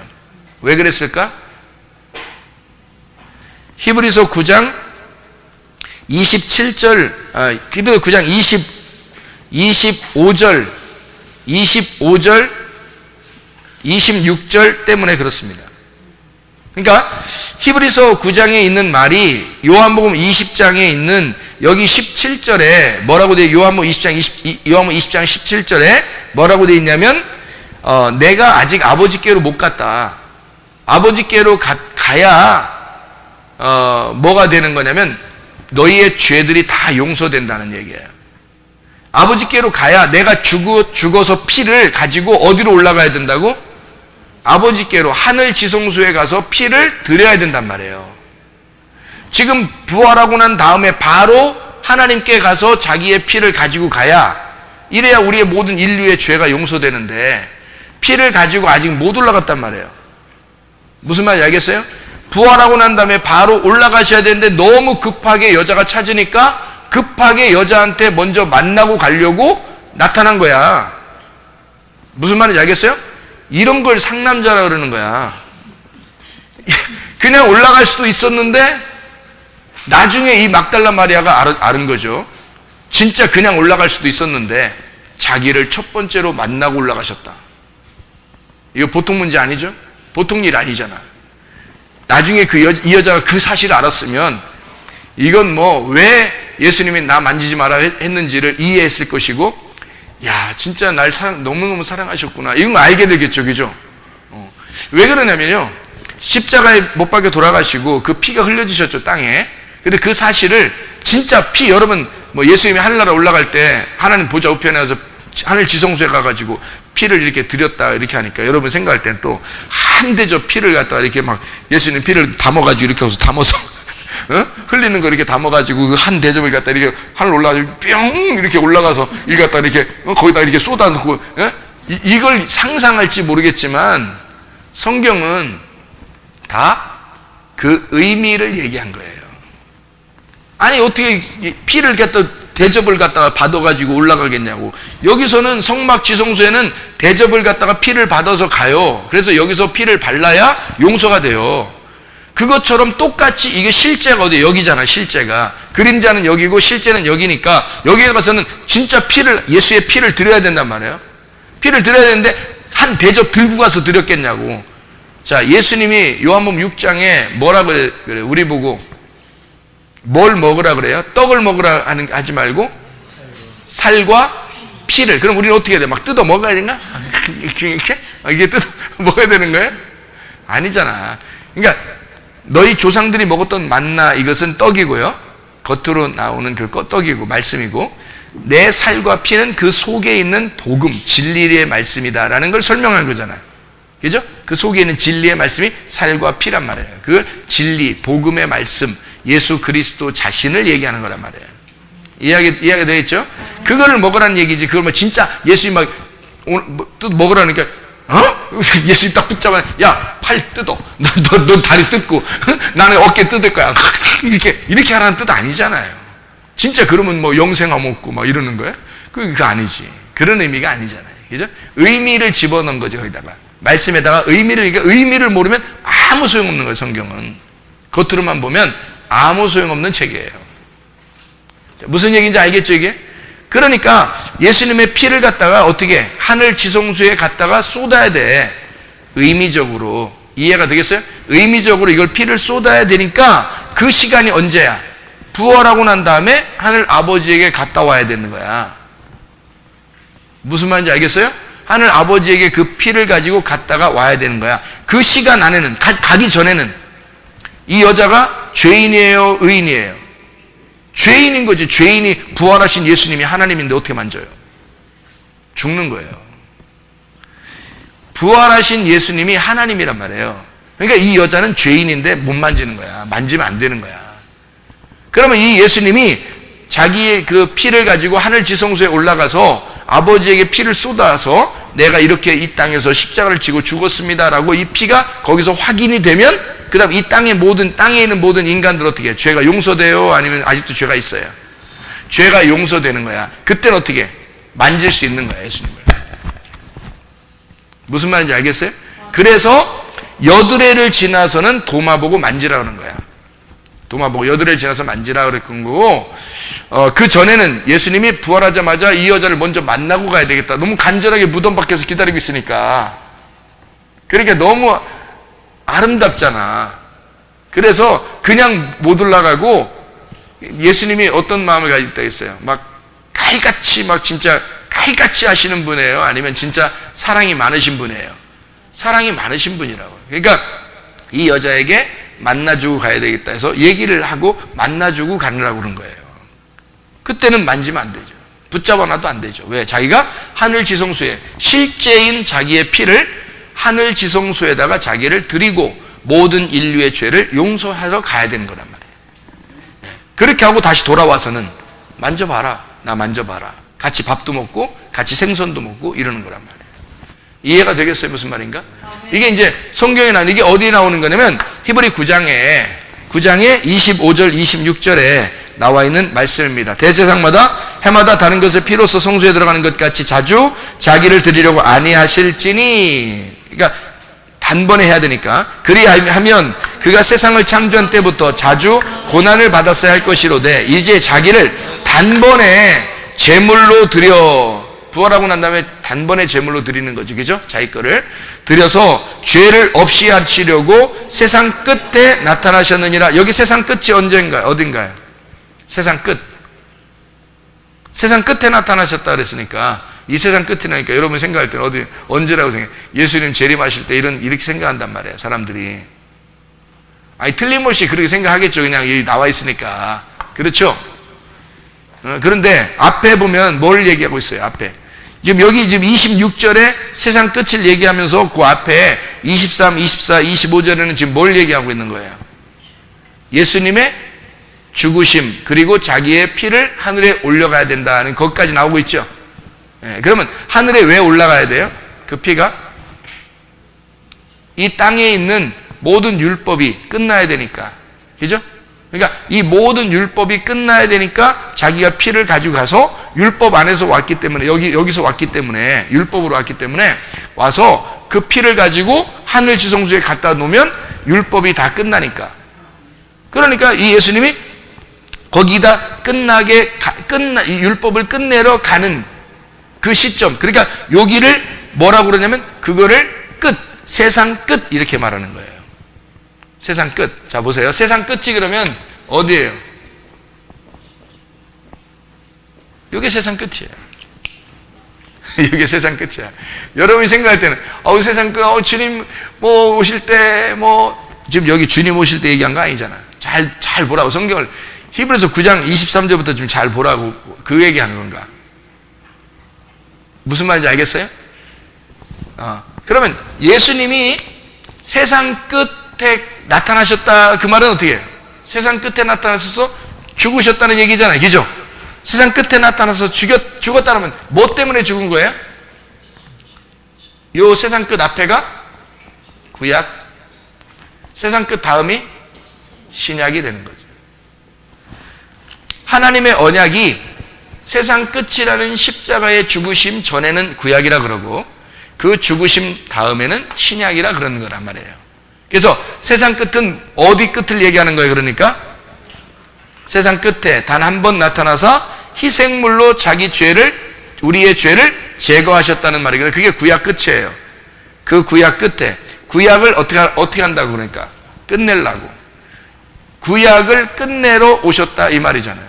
왜 그랬을까? 히브리서 9장 27절, 히브리서 9장 25절, 26절 때문에 그렇습니다. 그러니까 히브리서 9장에 있는 말이 요한복음 20장에 있는 여기 17절에 뭐라고 되어 요한복음 20장 17절에 뭐라고 되어 있냐면 내가 아직 아버지께로 못 갔다. 아버지께로 가야 뭐가 되는 거냐면 너희의 죄들이 다 용서된다는 얘기예요. 아버지께로 가야 내가 죽어서 피를 가지고 어디로 올라가야 된다고? 아버지께로 하늘 지성소에 가서 피를 드려야 된단 말이에요. 지금 부활하고 난 다음에 바로 하나님께 가서 자기의 피를 가지고 가야, 이래야 우리의 모든 인류의 죄가 용서되는데 피를 가지고 아직 못 올라갔단 말이에요. 무슨 말인지 알겠어요? 부활하고 난 다음에 바로 올라가셔야 되는데 너무 급하게 여자가 찾으니까 급하게 여자한테 먼저 만나고 가려고 나타난 거야. 무슨 말인지 알겠어요? 이런 걸 상남자라 그러는 거야. 그냥 올라갈 수도 있었는데 나중에 이 막달라 마리아가 알은 거죠. 진짜 그냥 올라갈 수도 있었는데 자기를 첫 번째로 만나고 올라가셨다. 이거 보통 문제 아니죠? 보통 일 아니잖아. 나중에 이 여자가 그 사실을 알았으면 이건 뭐 왜 예수님이 나 만지지 마라 했는지를 이해했을 것이고, 야, 진짜 날 너무너무 사랑하셨구나, 이런 거 알게 되겠죠. 그죠? 왜 그러냐면요, 십자가에 못 박혀 돌아가시고 그 피가 흘려지셨죠, 땅에. 근데 그 사실을 진짜 여러분 뭐 예수님이 하늘나라 올라갈 때 하나님 보좌 우편에 가서 하늘 지성소에 가가지고 피를 이렇게 드렸다 이렇게 하니까 여러분 생각할 땐 또 한 대접 피를 갖다가 이렇게 막 예수님 피를 담아가지고 이렇게 해서 담아서 흘리는 거 이렇게 담아가지고 그 한 대접을 갖다 이렇게 하늘 올라가지고 뿅 이렇게 올라가서 이걸 갖다 이렇게 거기다 이렇게 쏟아놓고, 이걸 상상할지 모르겠지만 성경은 다 그 의미를 얘기한 거예요. 아니 어떻게 피를 갖다 대접을 갖다가 받아가지고 올라가겠냐고. 여기서는 성막 지성소에는 대접을 갖다가 피를 받아서 가요. 그래서 여기서 피를 발라야 용서가 돼요. 그것처럼 똑같이 이게 실제가 어디 여기잖아. 실제가 그림자는 여기고 실제는 여기니까 여기에 가서는 진짜 예수의 피를 드려야 된단 말이에요. 피를 드려야 되는데 한 대접 들고 가서 드렸겠냐고. 자, 예수님이 요한복음 6장에 뭐라 그래? 우리 보고 뭘 먹으라 그래요? 떡을 먹으라 하지 말고 살과 피를. 그럼 우리는 어떻게 해야 돼? 막 뜯어 먹어야 되는가? 이게 뜯어 먹어야 되는 거예요? 아니잖아. 그러니까 너희 조상들이 먹었던 만나, 이것은 떡이고요, 겉으로 나오는 그 떡이고 말씀이고, 내 살과 피는 그 속에 있는 복음, 진리의 말씀이다라는 걸 설명한 거잖아요. 그죠? 그 속에 있는 진리의 말씀이 살과 피란 말이에요. 그 진리, 복음의 말씀, 예수 그리스도 자신을 얘기하는 거란 말이에요. 이해가 되겠죠? 그거를 먹으라는 얘기지. 그걸 뭐 진짜 예수님 막 오늘 먹으라니까, 예수님 딱 붙잡아, 야, 팔 뜯어. 너 다리 뜯고, 나는 어깨 뜯을 거야. 이렇게 하라는 뜻 아니잖아요. 진짜 그러면 뭐 영생함 없고 막 이러는 거예요? 그거 아니지. 그런 의미가 아니잖아요. 그죠? 의미를 집어넣은 거죠, 거기다가. 말씀에다가 의미를 모르면 아무 소용없는 거예요, 성경은. 겉으로만 보면 아무 소용없는 책이에요. 무슨 얘기인지 알겠죠, 이게? 그러니까 예수님의 피를 갖다가 어떻게 하늘 지성소에 갖다가 쏟아야 돼. 의미적으로. 이해가 되겠어요? 의미적으로 이걸 피를 쏟아야 되니까 그 시간이 언제야? 부활하고 난 다음에 하늘 아버지에게 갔다 와야 되는 거야. 무슨 말인지 알겠어요? 하늘 아버지에게 그 피를 가지고 갔다가 와야 되는 거야. 그 시간 안에는, 가기 전에는 이 여자가 죄인이에요, 의인이에요? 죄인인 거지. 죄인이 부활하신 예수님이 하나님인데 어떻게 만져요? 죽는 거예요. 부활하신 예수님이 하나님이란 말이에요. 그러니까 이 여자는 죄인인데 못 만지는 거야. 만지면 안 되는 거야. 그러면 이 예수님이 자기의 그 피를 가지고 하늘 지성소에 올라가서 아버지에게 피를 쏟아서 내가 이렇게 이 땅에서 십자가를 지고 죽었습니다라고 이 피가 거기서 확인이 되면, 그 다음 이 땅에 있는 모든 인간들 어떻게 해요? 죄가 용서돼요? 아니면 아직도 죄가 있어요? 죄가 용서되는 거야. 그때는 어떻게 해? 만질 수 있는 거야, 예수님을. 무슨 말인지 알겠어요? 그래서 여드레를 지나서는 도마 보고 만지라 그러는 거야. 도마 보고 여드레를 지나서 만지라 그랬던 거고, 그 전에는 예수님이 부활하자마자 이 여자를 먼저 만나고 가야 되겠다. 너무 간절하게 무덤 밖에서 기다리고 있으니까. 그러니까 너무 아름답잖아. 그래서 그냥 못 올라가고, 예수님이 어떤 마음을 가지고 있다 했어요? 막 칼같이, 막 진짜 칼같이 하시는 분이에요? 아니면 진짜 사랑이 많으신 분이에요? 사랑이 많으신 분이라고. 그러니까 이 여자에게 만나주고 가야 되겠다 해서 얘기를 하고 만나주고 가느라고 그런 거예요. 그때는 만지면 안 되죠. 붙잡아놔도 안 되죠. 왜? 자기가 하늘 지성소에, 실제인 자기의 피를 하늘 지성소에다가 자기를 드리고 모든 인류의 죄를 용서하러 가야 되는 거란 말이에요. 그렇게 하고 다시 돌아와서는 만져봐라, 나 만져봐라, 같이 밥도 먹고 같이 생선도 먹고 이러는 거란 말이에요. 이해가 되겠어요? 무슨 말인가? 이게 이제 성경에 나오는, 이게 어디에 나오는 거냐면 히브리 9장에 25절 26절에 나와 있는 말씀입니다. 대제사장마다 해마다 다른 것을 피로써 성소에 들어가는 것 같이 자주 자기를 드리려고 아니하실지니. 그러니까 단번에 해야 되니까. 그리하면 그가 세상을 창조한 때부터 자주 고난을 받았어야 할 것이로되 이제 자기를 단번에 제물로 드려, 부활하고 난 다음에 단번에 제물로 드리는 거죠. 그죠? 자기 거를 드려서 죄를 없이 하시려고 세상 끝에 나타나셨느니라. 여기 세상 끝이 언제인가요? 어딘가요? 세상 끝. 세상 끝에 나타나셨다 그랬으니까, 이 세상 끝이라니까 여러분 생각할 때는 언제라고 생각해요? 예수님 재림하실 때 이렇게 생각한단 말이에요, 사람들이. 아니, 틀림없이 그렇게 생각하겠죠. 그냥 여기 나와 있으니까. 그렇죠? 그런데 앞에 보면 뭘 얘기하고 있어요, 앞에. 지금 여기 지금 26절에 세상 끝을 얘기하면서 그 앞에 23, 24, 25절에는 지금 뭘 얘기하고 있는 거예요? 예수님의 죽으심, 그리고 자기의 피를 하늘에 올려가야 된다는 것까지 나오고 있죠. 그러면 하늘에 왜 올라가야 돼요? 그 피가? 이 땅에 있는 모든 율법이 끝나야 되니까. 그죠? 그러니까 이 모든 율법이 끝나야 되니까 자기가 피를 가지고 가서, 율법 안에서 왔기 때문에, 여기서 왔기 때문에, 율법으로 왔기 때문에 와서 그 피를 가지고 하늘 지성소에 갖다 놓으면 율법이 다 끝나니까. 그러니까 이 예수님이 거기다 이 율법을 끝내러 가는 그 시점, 그러니까 여기를 뭐라고 그러냐면 그거를 끝, 세상 끝 이렇게 말하는 거예요. 세상 끝. 자, 보세요. 세상 끝이 그러면 어디예요? 이게 세상 끝이에요. 이게 세상 끝이야. 여러분이 생각할 때는 세상 끝, 주님 뭐 오실 때 뭐 지금 여기 주님 오실 때 얘기한 거 아니잖아. 잘 보라고. 성경을 히브리서 9장 23절부터 좀 잘 보라고 그 얘기한 건가? 무슨 말인지 알겠어요? 그러면 예수님이 세상 끝에 나타나셨다, 그 말은 어떻게 해요? 세상 끝에 나타나셔서 죽으셨다는 얘기잖아요. 그죠? 세상 끝에 나타나서 죽었다면 뭐 때문에 죽은 거예요? 요 세상 끝 앞에가 구약, 세상 끝 다음이 신약이 되는 거죠. 하나님의 언약이 세상 끝이라는 십자가의 죽으심 전에는 구약이라 그러고 그 죽으심 다음에는 신약이라 그러는 거란 말이에요. 그래서 세상 끝은 어디 끝을 얘기하는 거예요? 그러니까 세상 끝에 단 한 번 나타나서 희생물로 우리의 죄를 제거하셨다는 말이거든요. 그게 구약 끝이에요. 그 구약 끝에 구약을 어떻게 한다고 그러니까 끝내려고 구약을 끝내러 오셨다 이 말이잖아요.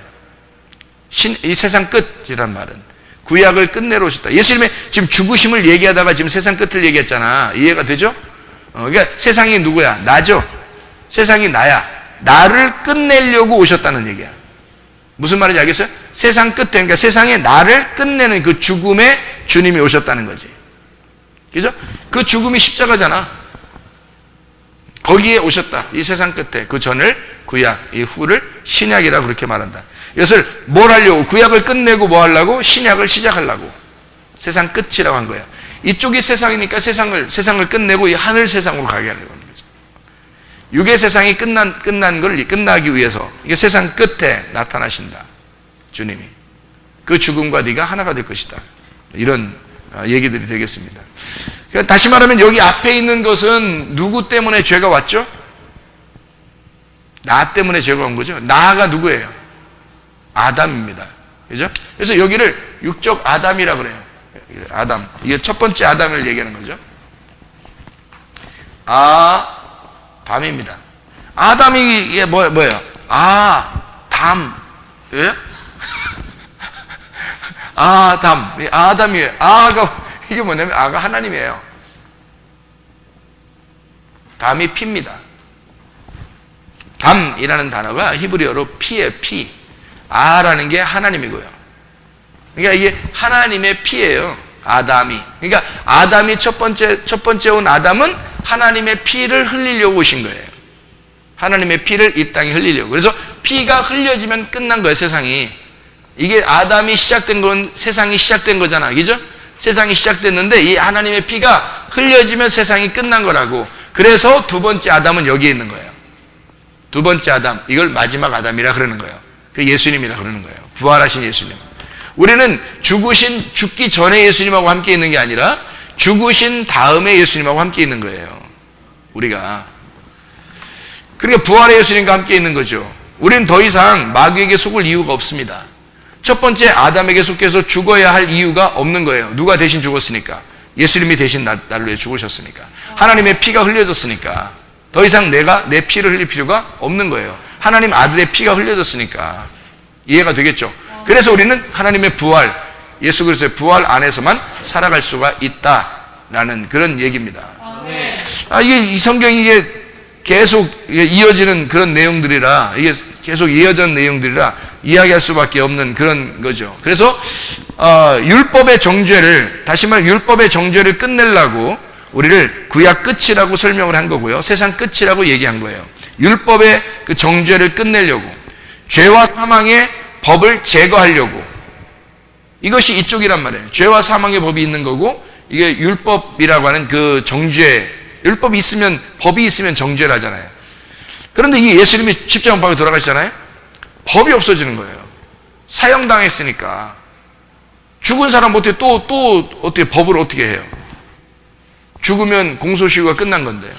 이 세상 끝이란 말은 구약을 끝내러 오셨다. 예수님의 지금 죽으심을 얘기하다가 지금 세상 끝을 얘기했잖아. 이해가 되죠? 그러니까 세상이 누구야? 나죠. 세상이 나야. 나를 끝내려고 오셨다는 얘기야. 무슨 말인지 알겠어요? 세상 끝에, 그러니까 세상의 나를 끝내는 그 죽음에 주님이 오셨다는 거지. 그죠? 그 죽음이 십자가잖아. 거기에 오셨다. 이 세상 끝에 그 전을 구약, 이 후를 신약이라고 그렇게 말한다. 이것을 뭘 하려고? 구약을 끝내고 뭐 하려고? 신약을 시작하려고. 세상 끝이라고 한 거야. 이쪽이 세상이니까 세상을 끝내고 이 하늘 세상으로 가게 하려고 하는 거죠. 육의 세상이 끝난 걸 끝나기 위해서 이게 세상 끝에 나타나신다. 주님이. 그 죽음과 네가 하나가 될 것이다. 이런 얘기들이 되겠습니다. 그러니까 다시 말하면 여기 앞에 있는 것은 누구 때문에 죄가 왔죠? 나 때문에 죄가 온 거죠. 나가 누구예요? 아담입니다. 그죠? 그래서 여기를 육적 아담이라 그래요. 아담. 이게 첫 번째 아담을 얘기하는 거죠. 아담입니다. 아담이 이게 뭐예요? 아담. 예? 아담. 아담이에요. 이게 뭐냐면 아가 하나님이에요. 담이 피입니다. 담이라는 단어가 히브리어로 피예요. 피. 아라는 게 하나님이고요. 그러니까 이게 하나님의 피예요. 아담이. 그러니까 아담이 첫 번째 온 아담은 하나님의 피를 흘리려고 오신 거예요. 하나님의 피를 이 땅에 흘리려고. 그래서 피가 흘려지면 끝난 거예요, 세상이. 이게 아담이 시작된 건 세상이 시작된 거잖아. 그죠? 세상이 시작됐는데 이 하나님의 피가 흘려지면 세상이 끝난 거라고. 그래서 두 번째 아담은 여기에 있는 거예요. 두 번째 아담. 이걸 마지막 아담이라 그러는 거예요. 그 예수님이라 그러는 거예요. 부활하신 예수님. 우리는 죽기 전에 예수님하고 함께 있는 게 아니라 죽으신 다음에 예수님하고 함께 있는 거예요. 우리가. 그러니까 부활의 예수님과 함께 있는 거죠. 우리는 더 이상 마귀에게 속을 이유가 없습니다. 첫 번째 아담에게 속해서 죽어야 할 이유가 없는 거예요. 누가 대신 죽었으니까. 예수님이 대신 나를 위해 죽으셨으니까. 하나님의 피가 흘려졌으니까. 더 이상 내가 내 피를 흘릴 필요가 없는 거예요. 하나님 아들의 피가 흘려졌으니까. 이해가 되겠죠? 그래서 우리는 하나님의 부활, 예수 그리스도의 부활 안에서만 살아갈 수가 있다라는 그런 얘기입니다. 이게 이 성경이 이게 계속 이어지는 그런 내용들이라, 이게 계속 이어진 내용들이라 이야기할 수밖에 없는 그런 거죠. 그래서 율법의 정죄를, 다시 말해 율법의 정죄를 끝내려고 우리를 구약 끝이라고 설명을 한 거고요. 세상 끝이라고 얘기한 거예요. 율법의 그 정죄를 끝내려고, 죄와 사망의 법을 제거하려고. 이것이 이쪽이란 말이에요. 죄와 사망의 법이 있는 거고, 이게 율법이라고 하는 그 정죄, 율법이 있으면, 법이 있으면 정죄라잖아요. 그런데 이 예수님이 십자가 못 박혀 돌아가시잖아요. 법이 없어지는 거예요. 사형당했으니까. 죽은 사람 어떻게 또 어떻게 법을 어떻게 해요? 죽으면 공소시효가 끝난 건데요.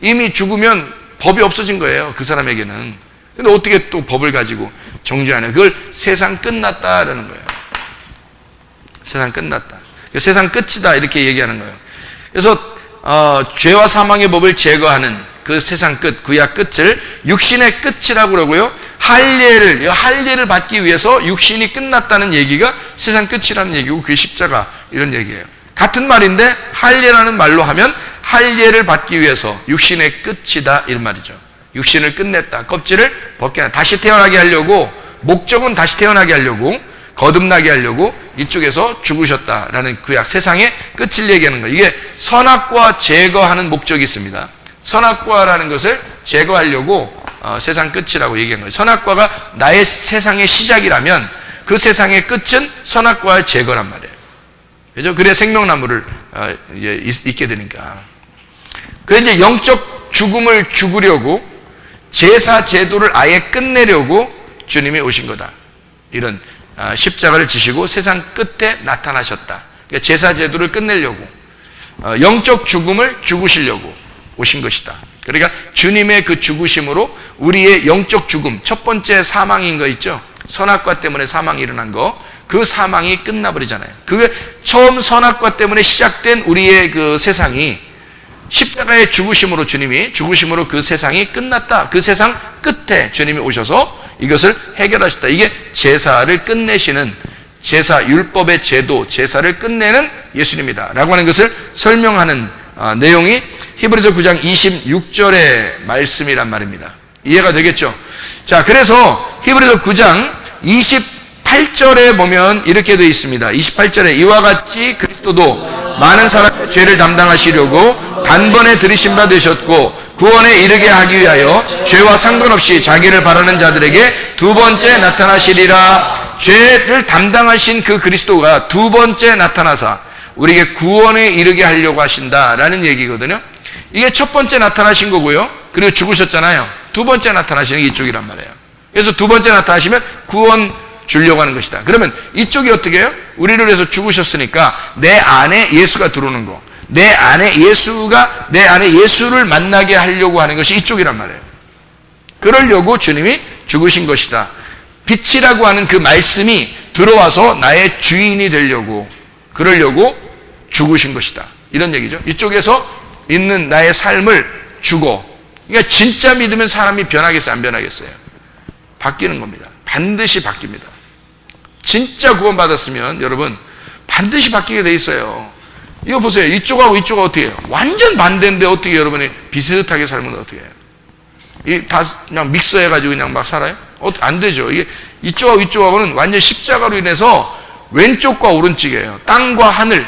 이미 죽으면 법이 없어진 거예요. 그 사람에게는. 근데 어떻게 또 법을 가지고 정죄하냐? 그걸 세상 끝났다라는 거예요. 세상 끝났다. 세상 끝이다 이렇게 얘기하는 거예요. 그래서 죄와 사망의 법을 제거하는 그 세상 끝, 구약 끝을 육신의 끝이라고 그러고요. 할례를 받기 위해서 육신이 끝났다는 얘기가 세상 끝이라는 얘기고, 그게 십자가 이런 얘기예요. 같은 말인데 할례라는 말로 하면 할례를 받기 위해서 육신의 끝이다 이 말이죠. 육신을 끝냈다. 껍질을 벗겨야 다시 태어나게 하려고, 목적은 다시 태어나게 하려고, 거듭나게 하려고 이쪽에서 죽으셨다라는 구약, 세상의 끝을 얘기하는 거예요. 이게 선악과 제거하는 목적이 있습니다. 선악과라는 것을 제거하려고 세상 끝이라고 얘기한 거예요. 선악과가 나의 세상의 시작이라면 그 세상의 끝은 선악과의 제거란 말이에요. 그죠? 그래야 생명나무를 있게 되니까. 그래서 이제 영적 죽음을 죽으려고 제사 제도를 아예 끝내려고 주님이 오신 거다. 이런 십자가를 지시고 세상 끝에 나타나셨다. 그러니까 제사 제도를 끝내려고 영적 죽음을 죽으시려고 오신 것이다. 그러니까 주님의 그 죽으심으로 우리의 영적 죽음, 첫 번째 사망인 거 있죠? 선악과 때문에 사망이 일어난 거, 그 사망이 끝나버리잖아요. 그게 처음 선악과 때문에 시작된 우리의 그 세상이 십자가의 죽으심으로, 주님이 죽으심으로 그 세상이 끝났다. 그 세상 끝에 주님이 오셔서 이것을 해결하셨다. 이게 제사를 끝내시는, 제사, 율법의 제도, 제사를 끝내는 예수님이다 라고 하는 것을 설명하는 내용이 히브리서 9장 26절의 말씀이란 말입니다. 이해가 되겠죠? 자, 그래서 히브리서 9장 28절에 보면 이렇게 되어 있습니다. 28절에 이와 같이 그리스도도 많은 사람의 죄를 담당하시려고 단번에 들이신 바 되셨고 구원에 이르게 하기 위하여 죄와 상관없이 자기를 바라는 자들에게 두 번째 나타나시리라. 죄를 담당하신 그 그리스도가 두 번째 나타나사 우리에게 구원에 이르게 하려고 하신다라는 얘기거든요. 이게 첫 번째 나타나신 거고요. 그리고 죽으셨잖아요. 두 번째 나타나시는 게 이쪽이란 말이에요. 그래서 두 번째 나타나시면 구원 주려고 하는 것이다. 그러면 이쪽이 어떻게 해요? 우리를 위해서 죽으셨으니까 내 안에 예수가 들어오는 거, 내 안에 예수를 만나게 하려고 하는 것이 이쪽이란 말이에요. 그러려고 주님이 죽으신 것이다. 빛이라고 하는 그 말씀이 들어와서 나의 주인이 되려고, 그러려고 죽으신 것이다. 이런 얘기죠. 이쪽에서 있는 나의 삶을 주고, 그러니까 진짜 믿으면 사람이 변하겠어요? 안 변하겠어요? 바뀌는 겁니다. 반드시 바뀝니다. 진짜 구원받았으면 여러분 반드시 바뀌게 돼 있어요. 이거 보세요. 이쪽하고 이쪽하고 어떻게 해요? 완전 반대인데 어떻게 여러분이 비슷하게 살면 어떻게 해요? 이 다 그냥 믹서해가지고 그냥 막 살아요? 안 되죠. 이게 이쪽하고 이쪽하고는 완전 십자가로 인해서 왼쪽과 오른쪽이에요. 땅과 하늘,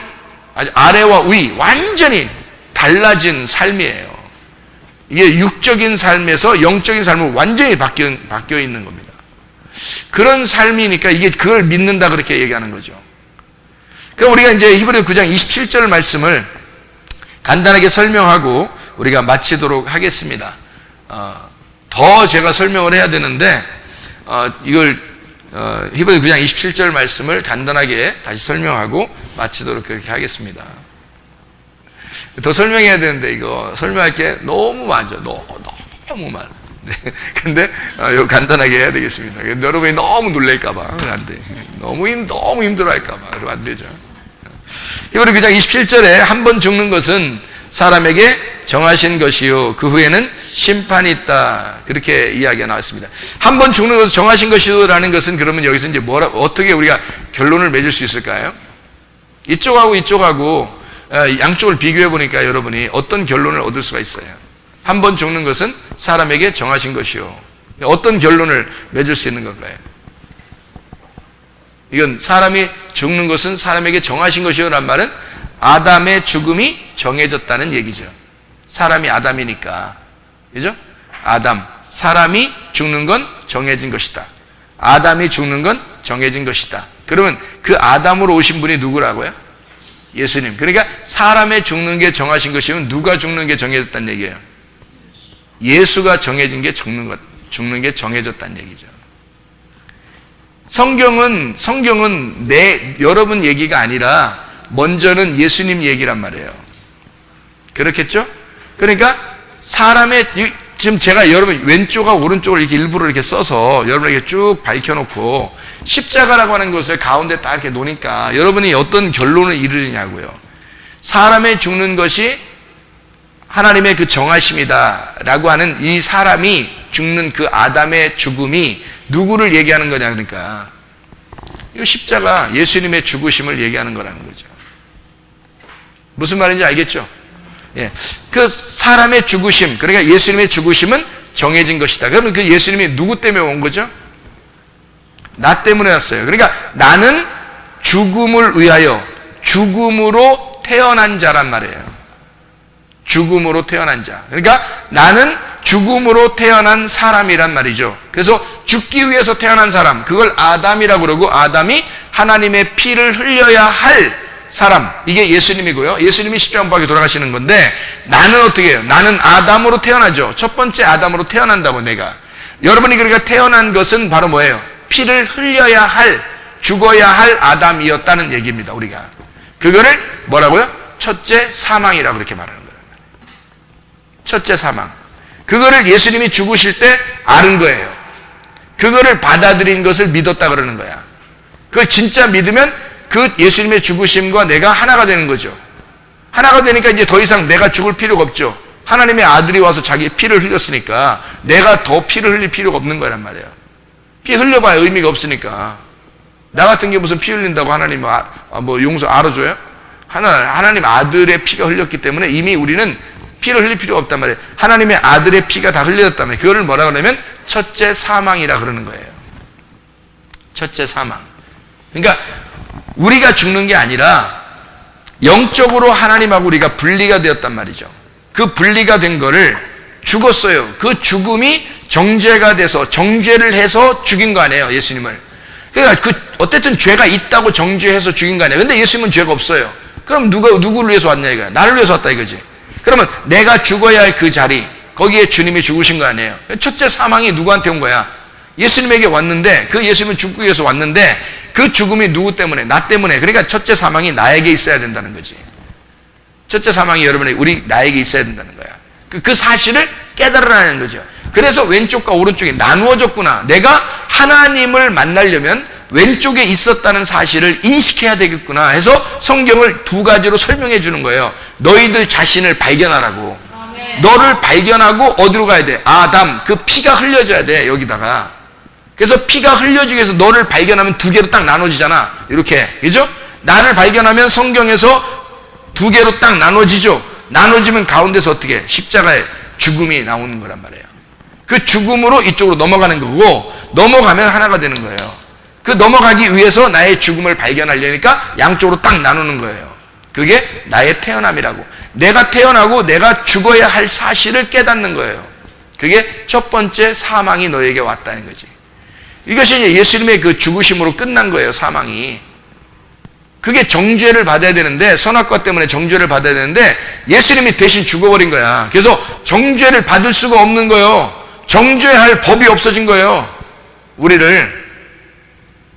아래와 위, 완전히 달라진 삶이에요. 이게 육적인 삶에서 영적인 삶으로 완전히 바뀌어 있는 겁니다. 그런 삶이니까 이게 그걸 믿는다 그렇게 얘기하는 거죠. 그럼 우리가 이제 히브리서 9장 27절 말씀을 간단하게 설명하고 우리가 마치도록 하겠습니다. 더 제가 설명을 해야 되는데 이걸 히브리서 9장 27절 말씀을 간단하게 다시 설명하고 마치도록 그렇게 하겠습니다. 더 설명해야 되는데 이거 설명할 게 너무 많죠. 너무 많아. 네. 근데 이거 간단하게 해야 되겠습니다. 여러분이 너무 놀랄까봐 안 돼. 너무 힘들어할까봐 그러면 안 되죠. 히브리 9장 27절에 한 번 죽는 것은 사람에게 정하신 것이요 그 후에는 심판이 있다 그렇게 이야기가 나왔습니다. 한 번 죽는 것은 정하신 것이요라는 것은 그러면 여기서 이제 어떻게 우리가 결론을 맺을 수 있을까요? 이쪽하고 이쪽하고 양쪽을 비교해 보니까 여러분이 어떤 결론을 얻을 수가 있어요? 한 번 죽는 것은 사람에게 정하신 것이요. 어떤 결론을 맺을 수 있는 건가요? 이건 사람이 죽는 것은 사람에게 정하신 것이요란 말은 아담의 죽음이 정해졌다는 얘기죠. 사람이 아담이니까. 그죠? 아담. 사람이 죽는 건 정해진 것이다. 아담이 죽는 건 정해진 것이다. 그러면 그 아담으로 오신 분이 누구라고요? 예수님. 그러니까 사람의 죽는 게 정하신 것이면 누가 죽는 게 정해졌다는 얘기예요? 예수가 정해진 게 죽는 게 정해졌다는 얘기죠. 성경은 여러분 얘기가 아니라 먼저는 예수님 얘기란 말이에요. 그렇겠죠? 그러니까 지금 제가 여러분 왼쪽하고 오른쪽을 이렇게 일부러 이렇게 써서 여러분에게 쭉 밝혀놓고 십자가라고 하는 것을 가운데 딱 이렇게 놓으니까 여러분이 어떤 결론을 이르느냐고요. 사람의 죽는 것이 하나님의 그 정하심이다 라고 하는 이 사람이 죽는 그 아담의 죽음이 누구를 얘기하는 거냐 그러니까 이 십자가 예수님의 죽으심을 얘기하는 거라는 거죠. 무슨 말인지 알겠죠? 예. 그 사람의 죽으심, 그러니까 예수님의 죽으심은 정해진 것이다. 그러면 그 예수님이 누구 때문에 온 거죠? 나 때문에 왔어요. 그러니까 나는 죽음을 위하여 죽음으로 태어난 자란 말이에요. 죽음으로 태어난 자. 그러니까 나는 죽음으로 태어난 사람이란 말이죠. 그래서 죽기 위해서 태어난 사람, 그걸 아담이라고 그러고, 아담이 하나님의 피를 흘려야 할 사람, 이게 예수님이고요. 예수님이 십자가 못 박혀 돌아가시는 건데, 나는 어떻게 해요? 나는 아담으로 태어나죠. 첫 번째 아담으로 태어난다고. 내가 여러분이 그러니까 태어난 것은 바로 뭐예요? 피를 흘려야 할, 죽어야 할 아담이었다는 얘기입니다. 우리가 그거를 뭐라고요? 첫째 사망이라고 그렇게 말하는 거예요. 첫째 사망. 그거를 예수님이 죽으실 때 아는 거예요. 그거를 받아들인 것을 믿었다 그러는 거야. 그걸 진짜 믿으면 그 예수님의 죽으심과 내가 하나가 되는 거죠. 하나가 되니까 이제 더 이상 내가 죽을 필요가 없죠. 하나님의 아들이 와서 자기 피를 흘렸으니까 내가 더 피를 흘릴 필요가 없는 거란 말이에요. 피 흘려봐야 의미가 없으니까. 나 같은 게 무슨 피 흘린다고 하나님 뭐 용서 알아줘요? 하나님 아들의 피가 흘렸기 때문에 이미 우리는 피를 흘릴 필요가 없단 말이에요. 하나님의 아들의 피가 다 흘렸다면 그거를 뭐라 그러냐면 첫째 사망이라 그러는 거예요. 첫째 사망. 그러니까 우리가 죽는 게 아니라 영적으로 하나님하고 우리가 분리가 되었단 말이죠. 그 분리가 된 거를 죽었어요. 그 죽음이 정죄가 돼서 정죄를 해서 죽인 거 아니에요, 예수님을. 그러니까 어쨌든 죄가 있다고 정죄해서 죽인 거 아니에요. 근데 예수님은 죄가 없어요. 그럼 누구를 위해서 왔냐 이거야? 나를 위해서 왔다 이거지. 그러면 내가 죽어야 할 그 자리, 거기에 주님이 죽으신 거 아니에요. 첫째 사망이 누구한테 온 거야? 예수님에게 왔는데, 그 예수님은 죽기 위해서 왔는데 그 죽음이 누구 때문에? 나 때문에. 그러니까 첫째 사망이 나에게 있어야 된다는 거지. 첫째 사망이 나에게 있어야 된다는 거야. 그 사실을 깨달으라는 거죠. 그래서 왼쪽과 오른쪽이 나누어졌구나. 내가 하나님을 만나려면 왼쪽에 있었다는 사실을 인식해야 되겠구나 해서 성경을 두 가지로 설명해 주는 거예요. 너희들 자신을 발견하라고. 너를 발견하고 어디로 가야 돼? 아담, 그 피가 흘려져야 돼, 여기다가. 그래서 피가 흘려지기 위해서 너를 발견하면 두 개로 딱 나눠지잖아. 이렇게. 그죠? 나를 발견하면 성경에서 두 개로 딱 나눠지죠. 나눠지면 가운데서 어떻게? 십자가의 죽음이 나오는 거란 말이에요. 그 죽음으로 이쪽으로 넘어가는 거고, 넘어가면 하나가 되는 거예요. 그 넘어가기 위해서 나의 죽음을 발견하려니까 양쪽으로 딱 나누는 거예요. 그게 나의 태어남이라고. 내가 태어나고 내가 죽어야 할 사실을 깨닫는 거예요. 그게 첫 번째 사망이 너에게 왔다는 거지. 이것이 이제 예수님의 그 죽으심으로 끝난 거예요, 사망이. 그게 정죄를 받아야 되는데, 선악과 때문에 정죄를 받아야 되는데 예수님이 대신 죽어버린 거야. 그래서 정죄를 받을 수가 없는 거예요. 정죄할 법이 없어진 거예요, 우리를.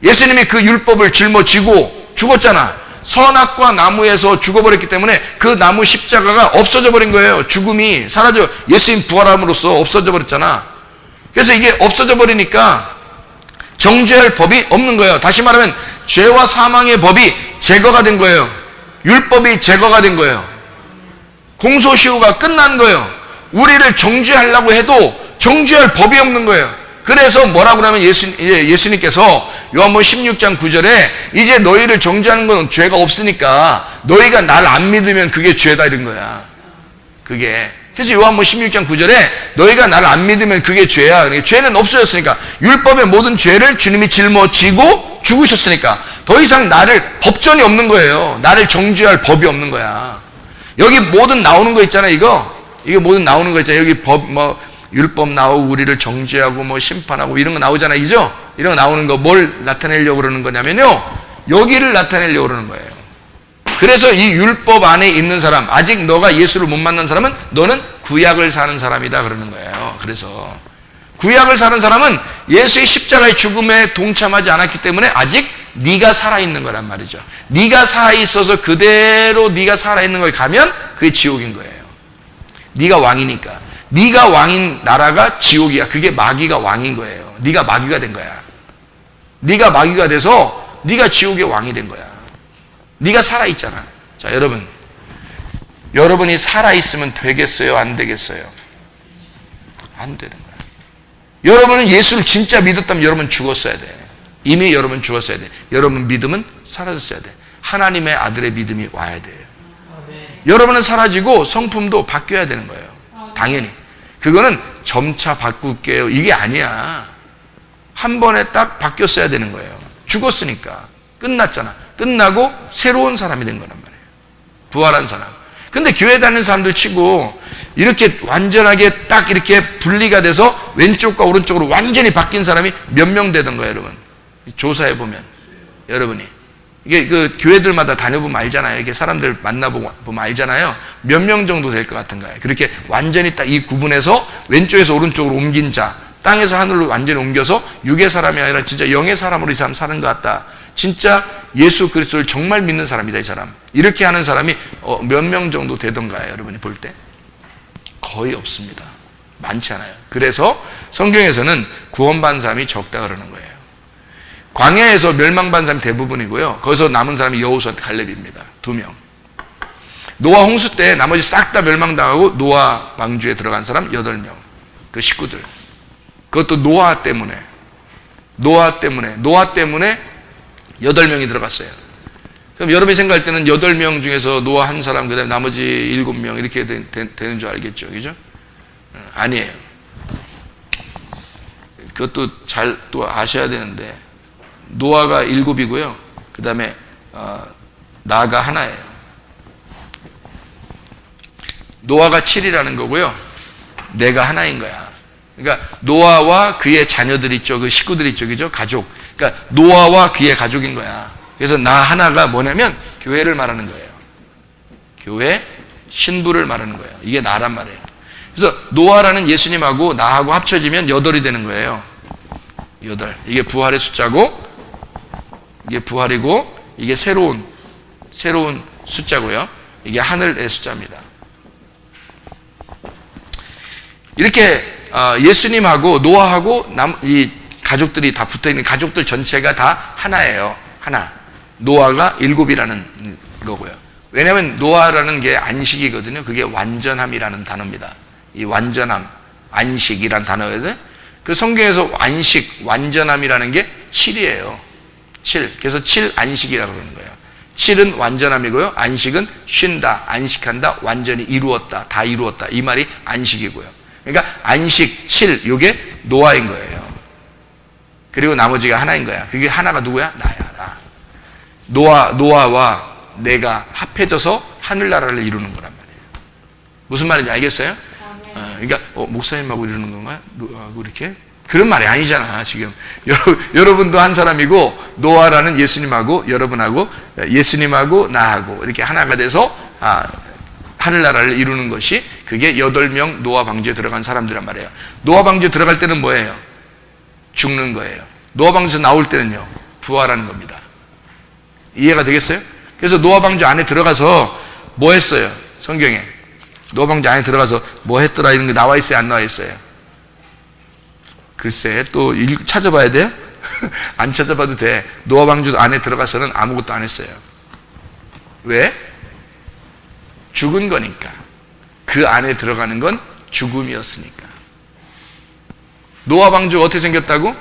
예수님이 그 율법을 짊어지고 죽었잖아. 선악과 나무에서 죽어버렸기 때문에 그 나무 십자가가 없어져 버린 거예요. 죽음이 사라져. 예수님 부활함으로써 없어져 버렸잖아. 그래서 이게 없어져 버리니까 정죄할 법이 없는 거예요. 다시 말하면 죄와 사망의 법이 제거가 된 거예요. 율법이 제거가 된 거예요. 공소시효가 끝난 거예요. 우리를 정죄하려고 해도 정죄할 법이 없는 거예요. 그래서 뭐라고 하면 예수님께서 요한복음 16장 9절에 이제 너희를 정죄하는 건 죄가 없으니까 너희가 날 안 믿으면 그게 죄다 이런 거야. 그게. 그래서 요한복음 16장 9절에 너희가 날 안 믿으면 그게 죄야. 그러니까 죄는 없어졌으니까, 율법의 모든 죄를 주님이 짊어지고 죽으셨으니까 더 이상 법전이 없는 거예요. 나를 정죄할 법이 없는 거야. 여기 모든 나오는 거 있잖아, 이거 모든 나오는 거 있잖아. 여기 율법 나오고 우리를 정죄하고 심판하고 이런 거 나오잖아, 이죠? 이런 거 나오는 거 뭘 나타내려고 그러는 거냐면요, 여기를 나타내려고 그러는 거예요. 그래서 이 율법 안에 있는 사람, 아직 너가 예수를 못 만난 사람은 너는 구약을 사는 사람이다 그러는 거예요. 그래서 구약을 사는 사람은 예수의 십자가의 죽음에 동참하지 않았기 때문에 아직 네가 살아있는 거란 말이죠. 네가 살아있어서 그대로 네가 살아있는 걸 가면 그게 지옥인 거예요. 네가 왕이니까. 네가 왕인 나라가 지옥이야. 그게 마귀가 왕인 거예요. 네가 마귀가 된 거야. 네가 마귀가 돼서 네가 지옥의 왕이 된 거야. 네가 살아있잖아. 자, 여러분이 살아있으면 되겠어요? 안 되겠어요? 안 되는 거야. 여러분은 예수를 진짜 믿었다면 여러분 죽었어야 돼. 이미 여러분 죽었어야 돼. 여러분 믿음은 사라졌어야 돼. 하나님의 아들의 믿음이 와야 돼요. 여러분은 사라지고 성품도 바뀌어야 되는 거예요. 당연히. 그거는 점차 바꿀게요 이게 아니야. 한 번에 딱 바뀌었어야 되는 거예요. 죽었으니까. 끝났잖아. 끝나고 새로운 사람이 된 거란 말이에요. 부활한 사람. 근데 교회 다니는 사람들 치고 이렇게 완전하게 딱 이렇게 분리가 돼서 왼쪽과 오른쪽으로 완전히 바뀐 사람이 몇 명 되던가요, 여러분? 조사해 보면 여러분이 이게 그 교회들마다 다녀보면 알잖아요. 이렇게 사람들 만나보면 알잖아요. 몇 명 정도 될 것 같은가요? 그렇게 완전히 딱 이 구분해서 왼쪽에서 오른쪽으로 옮긴 자, 땅에서 하늘로 완전히 옮겨서 육의 사람이 아니라 진짜 영의 사람으로 이 사람 사는 것 같다. 진짜 예수 그리스도를 정말 믿는 사람이다, 이 사람. 이렇게 하는 사람이 몇 명 정도 되던가요, 여러분이 볼 때? 거의 없습니다. 많지 않아요. 그래서 성경에서는 구원받은 사람이 적다 그러는 거예요. 광야에서 멸망받은 사람이 대부분이고요. 거기서 남은 사람이 여호수아 갈렙입니다. 2명. 노아 홍수 때 나머지 싹 다 멸망당하고 노아 왕주에 들어간 사람 8명. 그 식구들. 그것도 노아 때문에 8명이 들어갔어요. 그럼 여러분이 생각할 때는 8명 중에서 노아 한 사람, 그 다음에 나머지 7명 이렇게 되는 줄 알겠죠. 그죠? 아니에요. 그것도 잘 또 아셔야 되는데, 노아가 7이고요. 그 다음에, 나가 하나예요. 노아가 7이라는 거고요. 내가 하나인 거야. 그러니까, 노아와 그의 자녀들 있죠. 그 식구들 있죠. 그죠? 가족. 그러니까, 노아와 그의 가족인 거야. 그래서 나 하나가 뭐냐면, 교회를 말하는 거예요. 교회, 신부를 말하는 거예요. 이게 나란 말이에요. 그래서 노아라는 예수님하고 나하고 합쳐지면 8이 되는 거예요. 8. 이게 부활의 숫자고, 이게 부활이고, 이게 새로운 숫자고요. 이게 하늘의 숫자입니다. 이렇게 예수님하고 노아하고 이 가족들이 다 붙어있는 가족들 전체가 다 하나예요. 하나. 노아가 7이라는 거고요. 왜냐하면 노아라는 게 안식이거든요. 그게 완전함이라는 단어입니다. 이 완전함, 안식이라는 단어거든요. 그 성경에서 안식, 완전함이라는 게 7이에요. 7. 그래서 7안식이라고 그러는 거예요. 7은 완전함이고요. 안식은 쉰다, 안식한다, 완전히 이루었다, 다 이루었다. 이 말이 안식이고요. 그러니까 안식, 7, 이게 노아인 거예요. 그리고 나머지가 하나인 거야. 그게 하나가 누구야? 나야, 나. 노아와 내가 합해져서 하늘나라를 이루는 거란 말이에요. 무슨 말인지 알겠어요? 그러니까 목사님하고 이루는 건가요? 노아하고 이렇게? 그런 말이 아니잖아. 지금 여러분도 한 사람이고 노아라는 예수님하고 여러분하고 예수님하고 나하고 이렇게 하나가 돼서 하늘나라를 이루는 것이 그게 8명 노아 방주에 들어간 사람들란 말이에요. 노아 방주에 들어갈 때는 뭐예요? 죽는 거예요. 노아 방주에서 나올 때는요, 부활하는 겁니다. 이해가 되겠어요? 그래서 노아 방주 안에 들어가서 뭐 했어요? 성경에 노아 방주 안에 들어가서 뭐 했더라 이런 게 나와 있어요? 안 나와 있어요? 글쎄, 또 찾아봐야 돼요? 안 찾아봐도 돼. 노아 방주 안에 들어가서는 아무것도 안 했어요. 왜? 죽은 거니까. 그 안에 들어가는 건 죽음이었으니까. 노아 방주가 어떻게 생겼다고?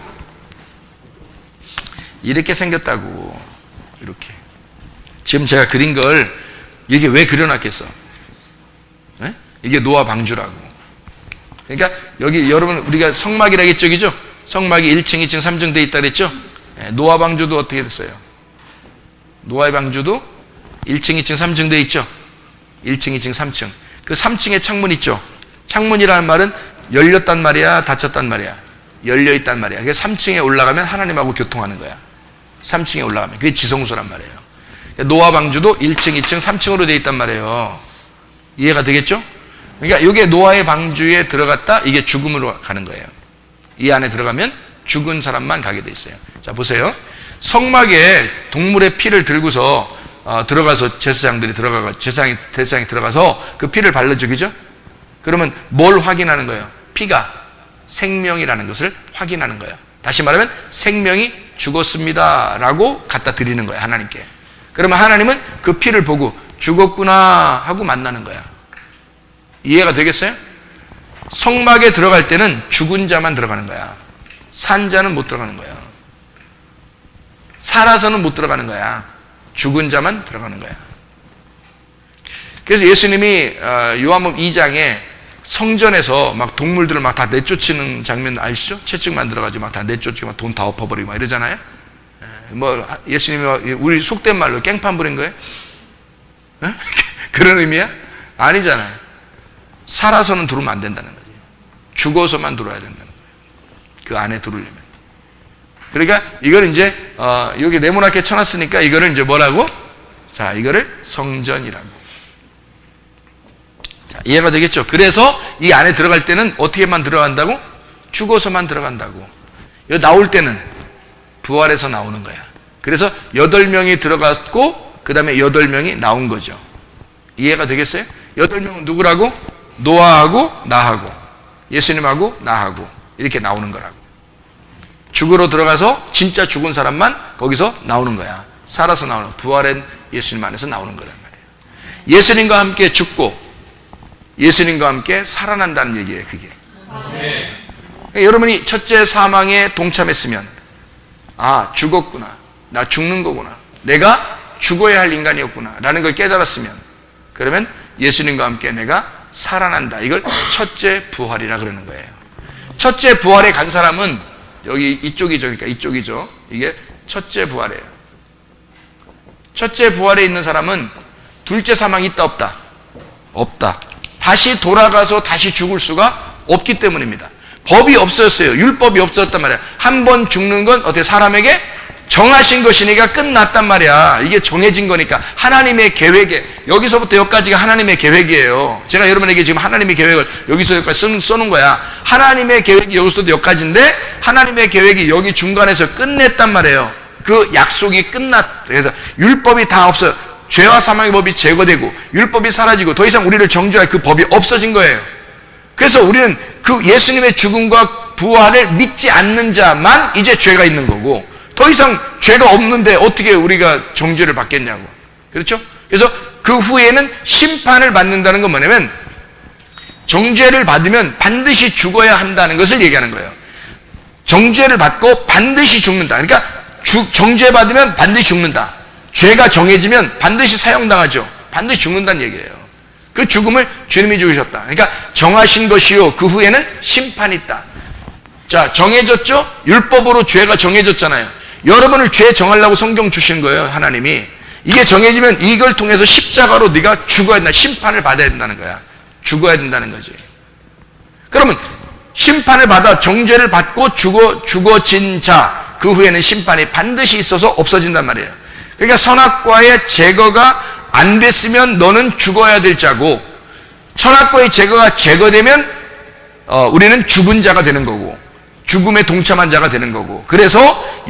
이렇게 생겼다고. 이렇게. 지금 제가 그린 걸 이게 왜 그려놨겠어? 네? 이게 노아 방주라고. 그러니까 여기 여러분 우리가 성막이라 했죠, 그죠? 성막이 1층, 2층, 3층 돼 있다 그랬죠? 노아 방주도 어떻게 됐어요? 노아의 방주도 1층, 2층, 3층 돼 있죠? 1층, 2층, 3층. 그 3층에 창문 있죠? 창문이라는 말은 열렸단 말이야, 닫혔단 말이야? 열려있단 말이야. 그래서 3층에 올라가면 하나님하고 교통하는 거야. 3층에 올라가면. 그게 지성소란 말이에요. 노아 방주도 1층, 2층, 3층으로 돼 있단 말이에요. 이해가 되겠죠? 그러니까 이게 노아의 방주에 들어갔다, 이게 죽음으로 가는 거예요. 이 안에 들어가면 죽은 사람만 가게 돼 있어요. 자, 보세요. 성막에 동물의 피를 들고서 들어가서 제사장들이 들어가서 제사장이 들어가서 그 피를 발라줘, 그죠? 그러면 뭘 확인하는 거예요? 피가 생명이라는 것을 확인하는 거예요. 다시 말하면 생명이 죽었습니다라고 갖다 드리는 거예요, 하나님께. 그러면 하나님은 그 피를 보고 죽었구나 하고 만나는 거야. 이해가 되겠어요? 성막에 들어갈 때는 죽은 자만 들어가는 거야. 산 자는 못 들어가는 거야. 살아서는 못 들어가는 거야. 죽은 자만 들어가는 거야. 그래서 예수님이 요한복음 2장에 성전에서 막 동물들을 막 다 내쫓는 장면 아시죠? 채찍 만들어가지고 막 다 내쫓고 막 돈 다 엎어버리고 막 이러잖아요. 뭐 예수님이 우리 속된 말로 깽판 부린 거예요? 그런 의미야? 아니잖아요. 살아서는 들어오면 안 된다는 거예요. 죽어서만 들어와야 된다는 거예요. 그 안에 들어오려면. 그러니까 이걸 이제 여기 네모나게 쳐놨으니까 이거를 이제 뭐라고? 자, 이거를 성전이라고. 자, 이해가 되겠죠? 그래서 이 안에 들어갈 때는 어떻게만 들어간다고? 죽어서만 들어간다고. 여기 나올 때는 부활해서 나오는 거야. 그래서 8명이 들어갔고 그 다음에 8명이 나온 거죠. 이해가 되겠어요? 8명은 누구라고? 노아하고 나하고 예수님하고 나하고 이렇게 나오는 거라고. 죽으러 들어가서 진짜 죽은 사람만 거기서 나오는 거야. 살아서 나오는, 부활한 예수님 안에서 나오는 거란 말이에요. 예수님과 함께 죽고 예수님과 함께 살아난다는 얘기예요. 그게. 그러니까 여러분이 첫째 사망에 동참했으면 아, 죽었구나, 나 죽는 거구나, 내가 죽어야 할 인간이었구나 라는 걸 깨달았으면 그러면 예수님과 함께 내가 살아난다. 이걸 첫째 부활이라 그러는 거예요. 첫째 부활에 간 사람은 여기 이쪽이죠. 그러니까 이쪽이죠. 이게 첫째 부활이에요. 첫째 부활에 있는 사람은 둘째 사망이 있다 없다? 없다. 다시 돌아가서 다시 죽을 수가 없기 때문입니다. 법이 없었어요. 율법이 없었단 말이야. 한 번 죽는 건 어떻게 사람에게 정하신 것이니까 끝났단 말이야. 이게 정해진 거니까 하나님의 계획에, 여기서부터 여기까지가 하나님의 계획이에요. 제가 여러분에게 지금 하나님의 계획을 여기서 여기까지 써놓은 거야. 하나님의 계획이 여기서부터 여기까지인데 하나님의 계획이 여기 중간에서 끝냈단 말이에요. 그 약속이 그래서 율법이 다 없어요. 죄와 사망의 법이 제거되고 율법이 사라지고 더 이상 우리를 정죄할 그 법이 없어진 거예요. 그래서 우리는 그 예수님의 죽음과 부활을 믿지 않는 자만 이제 죄가 있는 거고 더 이상 죄가 없는데 어떻게 우리가 정죄를 받겠냐고. 그렇죠? 그래서 그 후에는 심판을 받는다는 건 뭐냐면 정죄를 받으면 반드시 죽어야 한다는 것을 얘기하는 거예요. 정죄를 받고 반드시 죽는다. 그러니까 정죄 받으면 반드시 죽는다. 죄가 정해지면 반드시 사형당하죠. 반드시 죽는다는 얘기예요. 그 죽음을 주님이 죽으셨다. 그러니까 정하신 것이요 그 후에는 심판이 있다. 자, 정해졌죠? 율법으로 죄가 정해졌잖아요. 여러분을 죄 정하려고 성경 주신 거예요. 하나님이. 이게 정해지면 이걸 통해서 십자가로 네가 죽어야 된다. 심판을 받아야 된다는 거야. 죽어야 된다는 거지. 그러면 심판을 받아 정죄를 받고 죽어진 자 그 후에는 심판이 반드시 있어서 없어진단 말이에요. 그러니까 선악과의 제거가 안 됐으면 너는 죽어야 될 자고 선악과의 제거가 제거되면 우리는 죽은 자가 되는 거고 죽음에 동참한 자가 되는 거고 그래서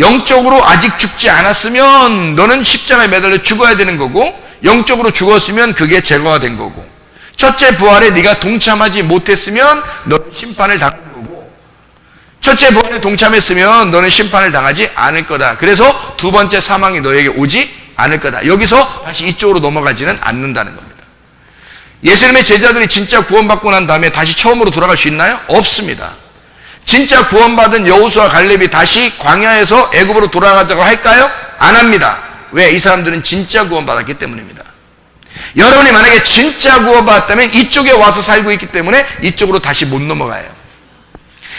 영적으로 아직 죽지 않았으면 너는 십자가에 매달려 죽어야 되는 거고 영적으로 죽었으면 그게 제거가 된 거고 첫째 부활에 네가 동참하지 못했으면 너는 심판을 당하는 거고 첫째 부활에 동참했으면 너는 심판을 당하지 않을 거다. 그래서 두 번째 사망이 너에게 오지 않을 거다. 여기서 다시 이쪽으로 넘어가지는 않는다는 겁니다. 예수님의 제자들이 진짜 구원받고 난 다음에 다시 처음으로 돌아갈 수 있나요? 없습니다. 진짜 구원받은 여호수아 갈렙이 다시 광야에서 애굽으로 돌아가자고 할까요? 안 합니다. 왜? 이 사람들은 진짜 구원받았기 때문입니다. 여러분이 만약에 진짜 구원받았다면 이쪽에 와서 살고 있기 때문에 이쪽으로 다시 못 넘어가요.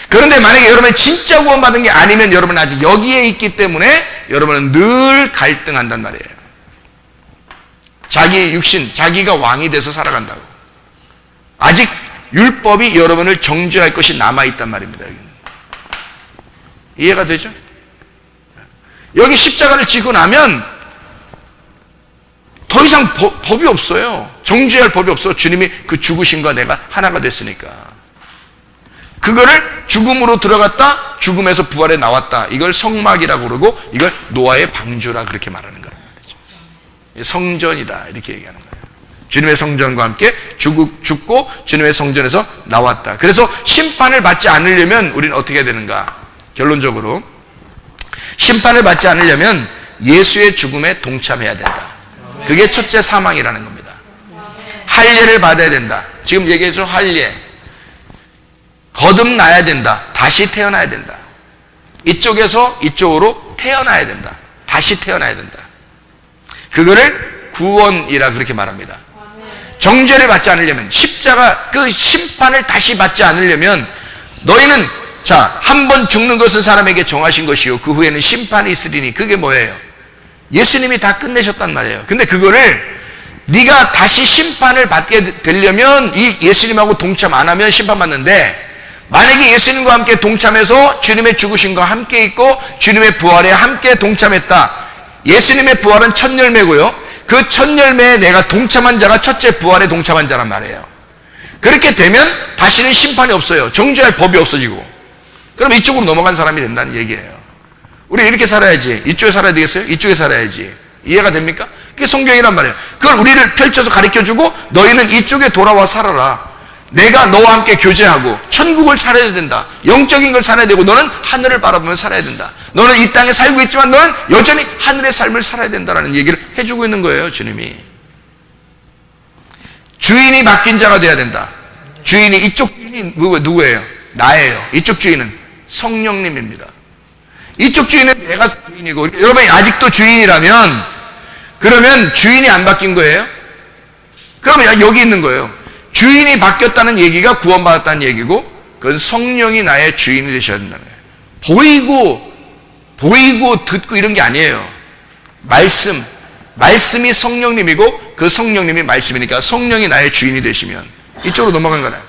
그런데 만약에 여러분이 진짜 구원받은 게 아니면 여러분은 아직 여기에 있기 때문에 여러분은 늘 갈등한단 말이에요. 자기 육신, 자기가 왕이 돼서 살아간다고. 아직 율법이 여러분을 정죄할 것이 남아있단 말입니다. 이해가 되죠? 여기 십자가를 지고 나면 더 이상 법이 없어요. 정죄할 법이 없어. 주님이 그 죽으심과 내가 하나가 됐으니까. 그거를 죽음으로 들어갔다 죽음에서 부활해 나왔다. 이걸 성막이라고 그러고 이걸 노아의 방주라 그렇게 말하는 거란 말이죠. 성전이다 이렇게 얘기하는 거예요. 주님의 성전과 함께 죽고 주님의 성전에서 나왔다. 그래서 심판을 받지 않으려면 우리는 어떻게 해야 되는가? 결론적으로 심판을 받지 않으려면 예수의 죽음에 동참해야 된다. 그게 첫째 사망이라는 겁니다. 할례를 받아야 된다. 지금 얘기했죠. 할례. 거듭나야 된다. 다시 태어나야 된다. 이쪽에서 이쪽으로 태어나야 된다. 다시 태어나야 된다. 그거를 구원이라 그렇게 말합니다. 정죄를 받지 않으려면, 십자가 그 심판을 다시 받지 않으려면 너희는 자, 한 번 죽는 것은 사람에게 정하신 것이요 그 후에는 심판이 있으리니. 그게 뭐예요? 예수님이 다 끝내셨단 말이에요. 근데 그거를 네가 다시 심판을 받게 되려면 이 예수님하고 동참 안 하면 심판받는데, 만약에 예수님과 함께 동참해서 주님의 죽으심과 함께 있고 주님의 부활에 함께 동참했다. 예수님의 부활은 첫 열매고요, 그 첫 열매에 내가 동참한 자가 첫째 부활에 동참한 자란 말이에요. 그렇게 되면 다시는 심판이 없어요. 정죄할 법이 없어지고, 그럼 이쪽으로 넘어간 사람이 된다는 얘기예요. 우리 이렇게 살아야지, 이쪽에 살아야 되겠어요? 이쪽에 살아야지. 이해가 됩니까? 그게 성경이란 말이에요. 그걸 우리를 펼쳐서 가르쳐주고, 너희는 이쪽에 돌아와 살아라. 내가 너와 함께 교제하고 천국을 살아야 된다. 영적인 걸 살아야 되고, 너는 하늘을 바라보며 살아야 된다. 너는 이 땅에 살고 있지만 너는 여전히 하늘의 삶을 살아야 된다는 얘기를 해주고 있는 거예요, 주님이. 주인이 바뀐 자가 돼야 된다. 주인이, 이쪽 주인이 누구예요? 나예요. 이쪽 주인은 성령님입니다. 이쪽 주인은 내가 주인이고, 여러분이 아직도 주인이라면, 그러면 주인이 안 바뀐 거예요? 그러면 여기 있는 거예요. 주인이 바뀌었다는 얘기가 구원받았다는 얘기고, 그건 성령이 나의 주인이 되셔야 된다는 거예요. 보이고 듣고 이런 게 아니에요. 말씀이 성령님이고 그 성령님이 말씀이니까 성령이 나의 주인이 되시면 이쪽으로 넘어간 거예요.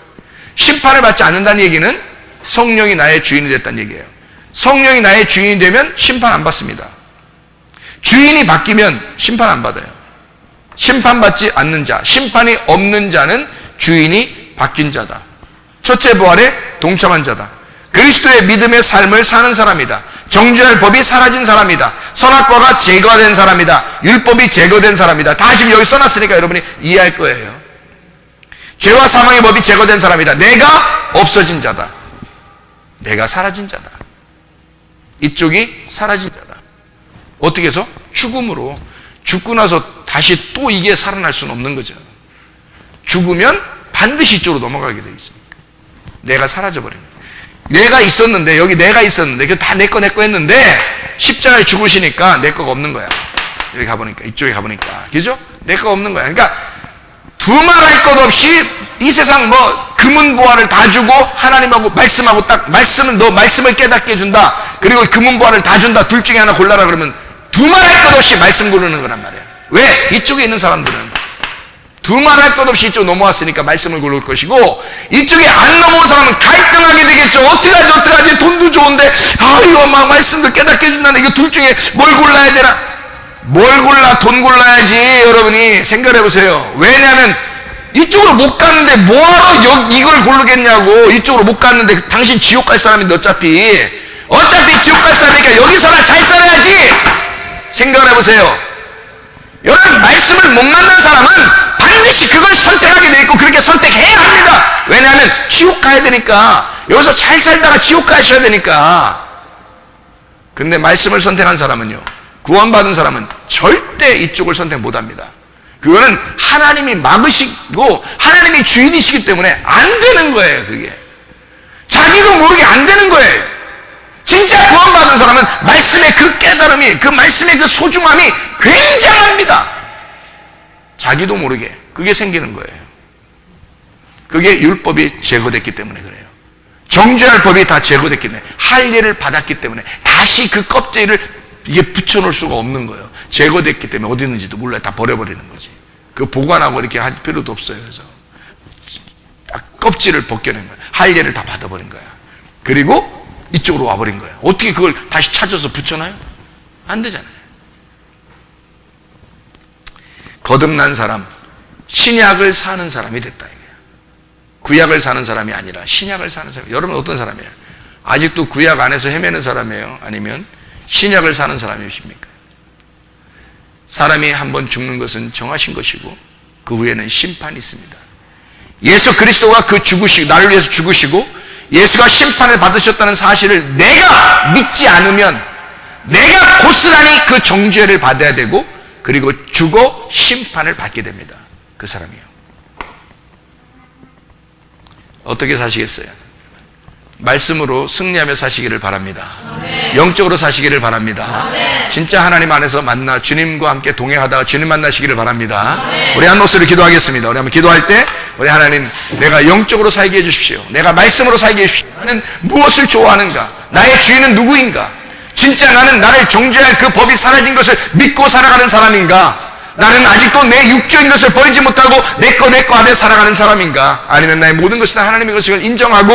심판을 받지 않는다는 얘기는 성령이 나의 주인이 됐다는 얘기예요. 성령이 나의 주인이 되면 심판 안 받습니다. 주인이 바뀌면 심판 안 받아요. 심판받지 않는 자, 심판이 없는 자는 주인이 바뀐 자다. 첫째 부활에 동참한 자다. 그리스도의 믿음의 삶을 사는 사람이다. 정죄할 법이 사라진 사람이다. 선악과가 제거된 사람이다. 율법이 제거된 사람이다. 다 지금 여기 써놨으니까 여러분이 이해할 거예요. 죄와 사망의 법이 제거된 사람이다. 내가 없어진 자다. 내가 사라진 자다. 이쪽이 사라진 자다. 어떻게 해서? 죽음으로. 죽고 나서 다시 또 이게 살아날 수는 없는 거죠. 죽으면 반드시 이쪽으로 넘어가게 돼 있습니다. 내가 사라져버린 거예요. 내가 있었는데, 여기 내가 있었는데, 그 다 내 거 했는데, 십자가에 죽으시니까 내 거가 없는 거야. 여기 가보니까, 이쪽에 가보니까. 그죠? 내 거가 없는 거야. 그러니까, 두말할 것 없이 이 세상 금은보화를 다 주고, 하나님하고 말씀하고 딱, 너 말씀을 깨닫게 해준다. 그리고 금은보화를 다 준다. 둘 중에 하나 골라라 그러면, 두말할 것 없이 말씀 고르는 거란 말이야. 왜? 이쪽에 있는 사람들은. 두말할 것 없이 이쪽 넘어왔으니까 말씀을 고를 것이고, 이쪽에 안 넘어온 사람은 갈등하게 되겠죠. 어떡하지? 돈도 좋은데, 이거 막 말씀도 깨닫게 해준다는데, 이거 둘 중에 뭘 골라야 되나? 뭘 골라? 돈 골라야지. 여러분이 생각해 보세요. 왜냐하면, 이쪽으로 못 갔는데, 뭐하러 이걸 고르겠냐고. 이쪽으로 못 갔는데, 당신 지옥 갈 사람인데, 어차피 지옥 갈 사람이니까 여기서나 잘 살아야지. 생각을 해보세요. 여러분, 말씀을 못 만난 사람은 반드시 그걸 선택하게 돼 있고 그렇게 선택해야 합니다. 왜냐하면 지옥 가야 되니까. 여기서 잘 살다가 지옥 가셔야 되니까. 근데 말씀을 선택한 사람은요, 구원받은 사람은 절대 이쪽을 선택 못합니다. 그거는 하나님이 막으시고 하나님이 주인이시기 때문에 안 되는 거예요. 그게 자기도 모르게 안 되는 거예요. 진짜 구원받은 사람은 말씀의 그 깨달음이, 그 말씀의 그 소중함이 굉장합니다. 자기도 모르게 그게 생기는 거예요. 그게 율법이 제거됐기 때문에 그래요. 정죄할 법이 다 제거됐기 때문에, 할례를 받았기 때문에 다시 그 껍질을 이게 붙여놓을 수가 없는 거예요. 제거됐기 때문에 어디 있는지도 몰라요. 다 버려버리는 거지. 그 보관하고 이렇게 할 필요도 없어요. 그래서 껍질을 벗겨낸 거예요. 할례를 다 받아버린 거야. 그리고 이쪽으로 와버린 거예요. 어떻게 그걸 다시 찾아서 붙여놔요? 안 되잖아요. 거듭난 사람, 신약을 사는 사람이 됐다. 구약을 사는 사람이 아니라 신약을 사는 사람. 여러분 어떤 사람이에요? 아직도 구약 안에서 헤매는 사람이에요? 아니면 신약을 사는 사람이십니까? 사람이 한번 죽는 것은 정하신 것이고 그 후에는 심판이 있습니다. 예수 그리스도가 나를 위해서 죽으시고 예수가 심판을 받으셨다는 사실을 내가 믿지 않으면 내가 고스란히 그 정죄를 받아야 되고, 그리고 죽어 심판을 받게 됩니다. 그 사람이요. 어떻게 사시겠어요? 말씀으로 승리하며 사시기를 바랍니다. 영적으로 사시기를 바랍니다. 진짜 하나님 안에서 만나 주님과 함께 동행하다가 주님 만나시기를 바랍니다. 우리 한 목소리 기도하겠습니다. 우리 한번 기도할 때 우리 하나님, 내가 영적으로 살게 해주십시오. 내가 말씀으로 살게 해주십시오. 나는 무엇을 좋아하는가? 나의 주인은 누구인가? 진짜 나는 나를 정죄할 그 법이 사라진 것을 믿고 살아가는 사람인가? 나는 아직도 내 육적인 것을 버리지 못하고 내 거 안에 살아가는 사람인가? 아니면 나의 모든 것이 다 하나님의 것을 인정하고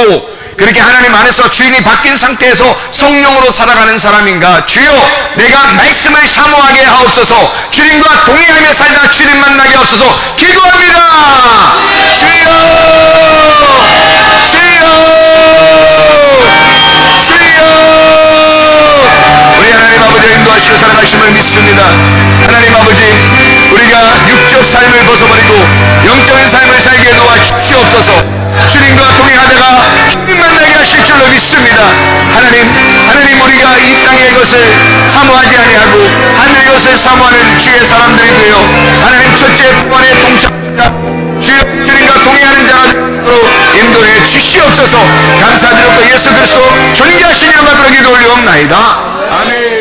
그렇게 하나님 안에서 주인이 바뀐 상태에서 성령으로 살아가는 사람인가? 주여, 내가 말씀을 사모하게 하옵소서. 주님과 동행하며 살다 주님 만나게 하옵소서. 기도합니다. 주여, 우리 하나님 아버지 인도하시고 살아가심을 믿습니다. 하나님 아버지, 우리가 육적 삶을 벗어버리고 영적인 삶을 살게 도와주시옵소서. 주님과 동행하다가 주님 만나게 하실 줄로 믿습니다. 하나님 우리가 이 땅의 것을 사모하지 아니하고 하늘의 것을 사모하는 주의 사람들이 되어 하나님 첫째 부활에 동참하자 주님과 동행하는 자가 되도록 인도해 주시옵소서. 감사드리고 예수 그리스도 존귀하신 이름으로 기도 올리옵나이다. 아멘.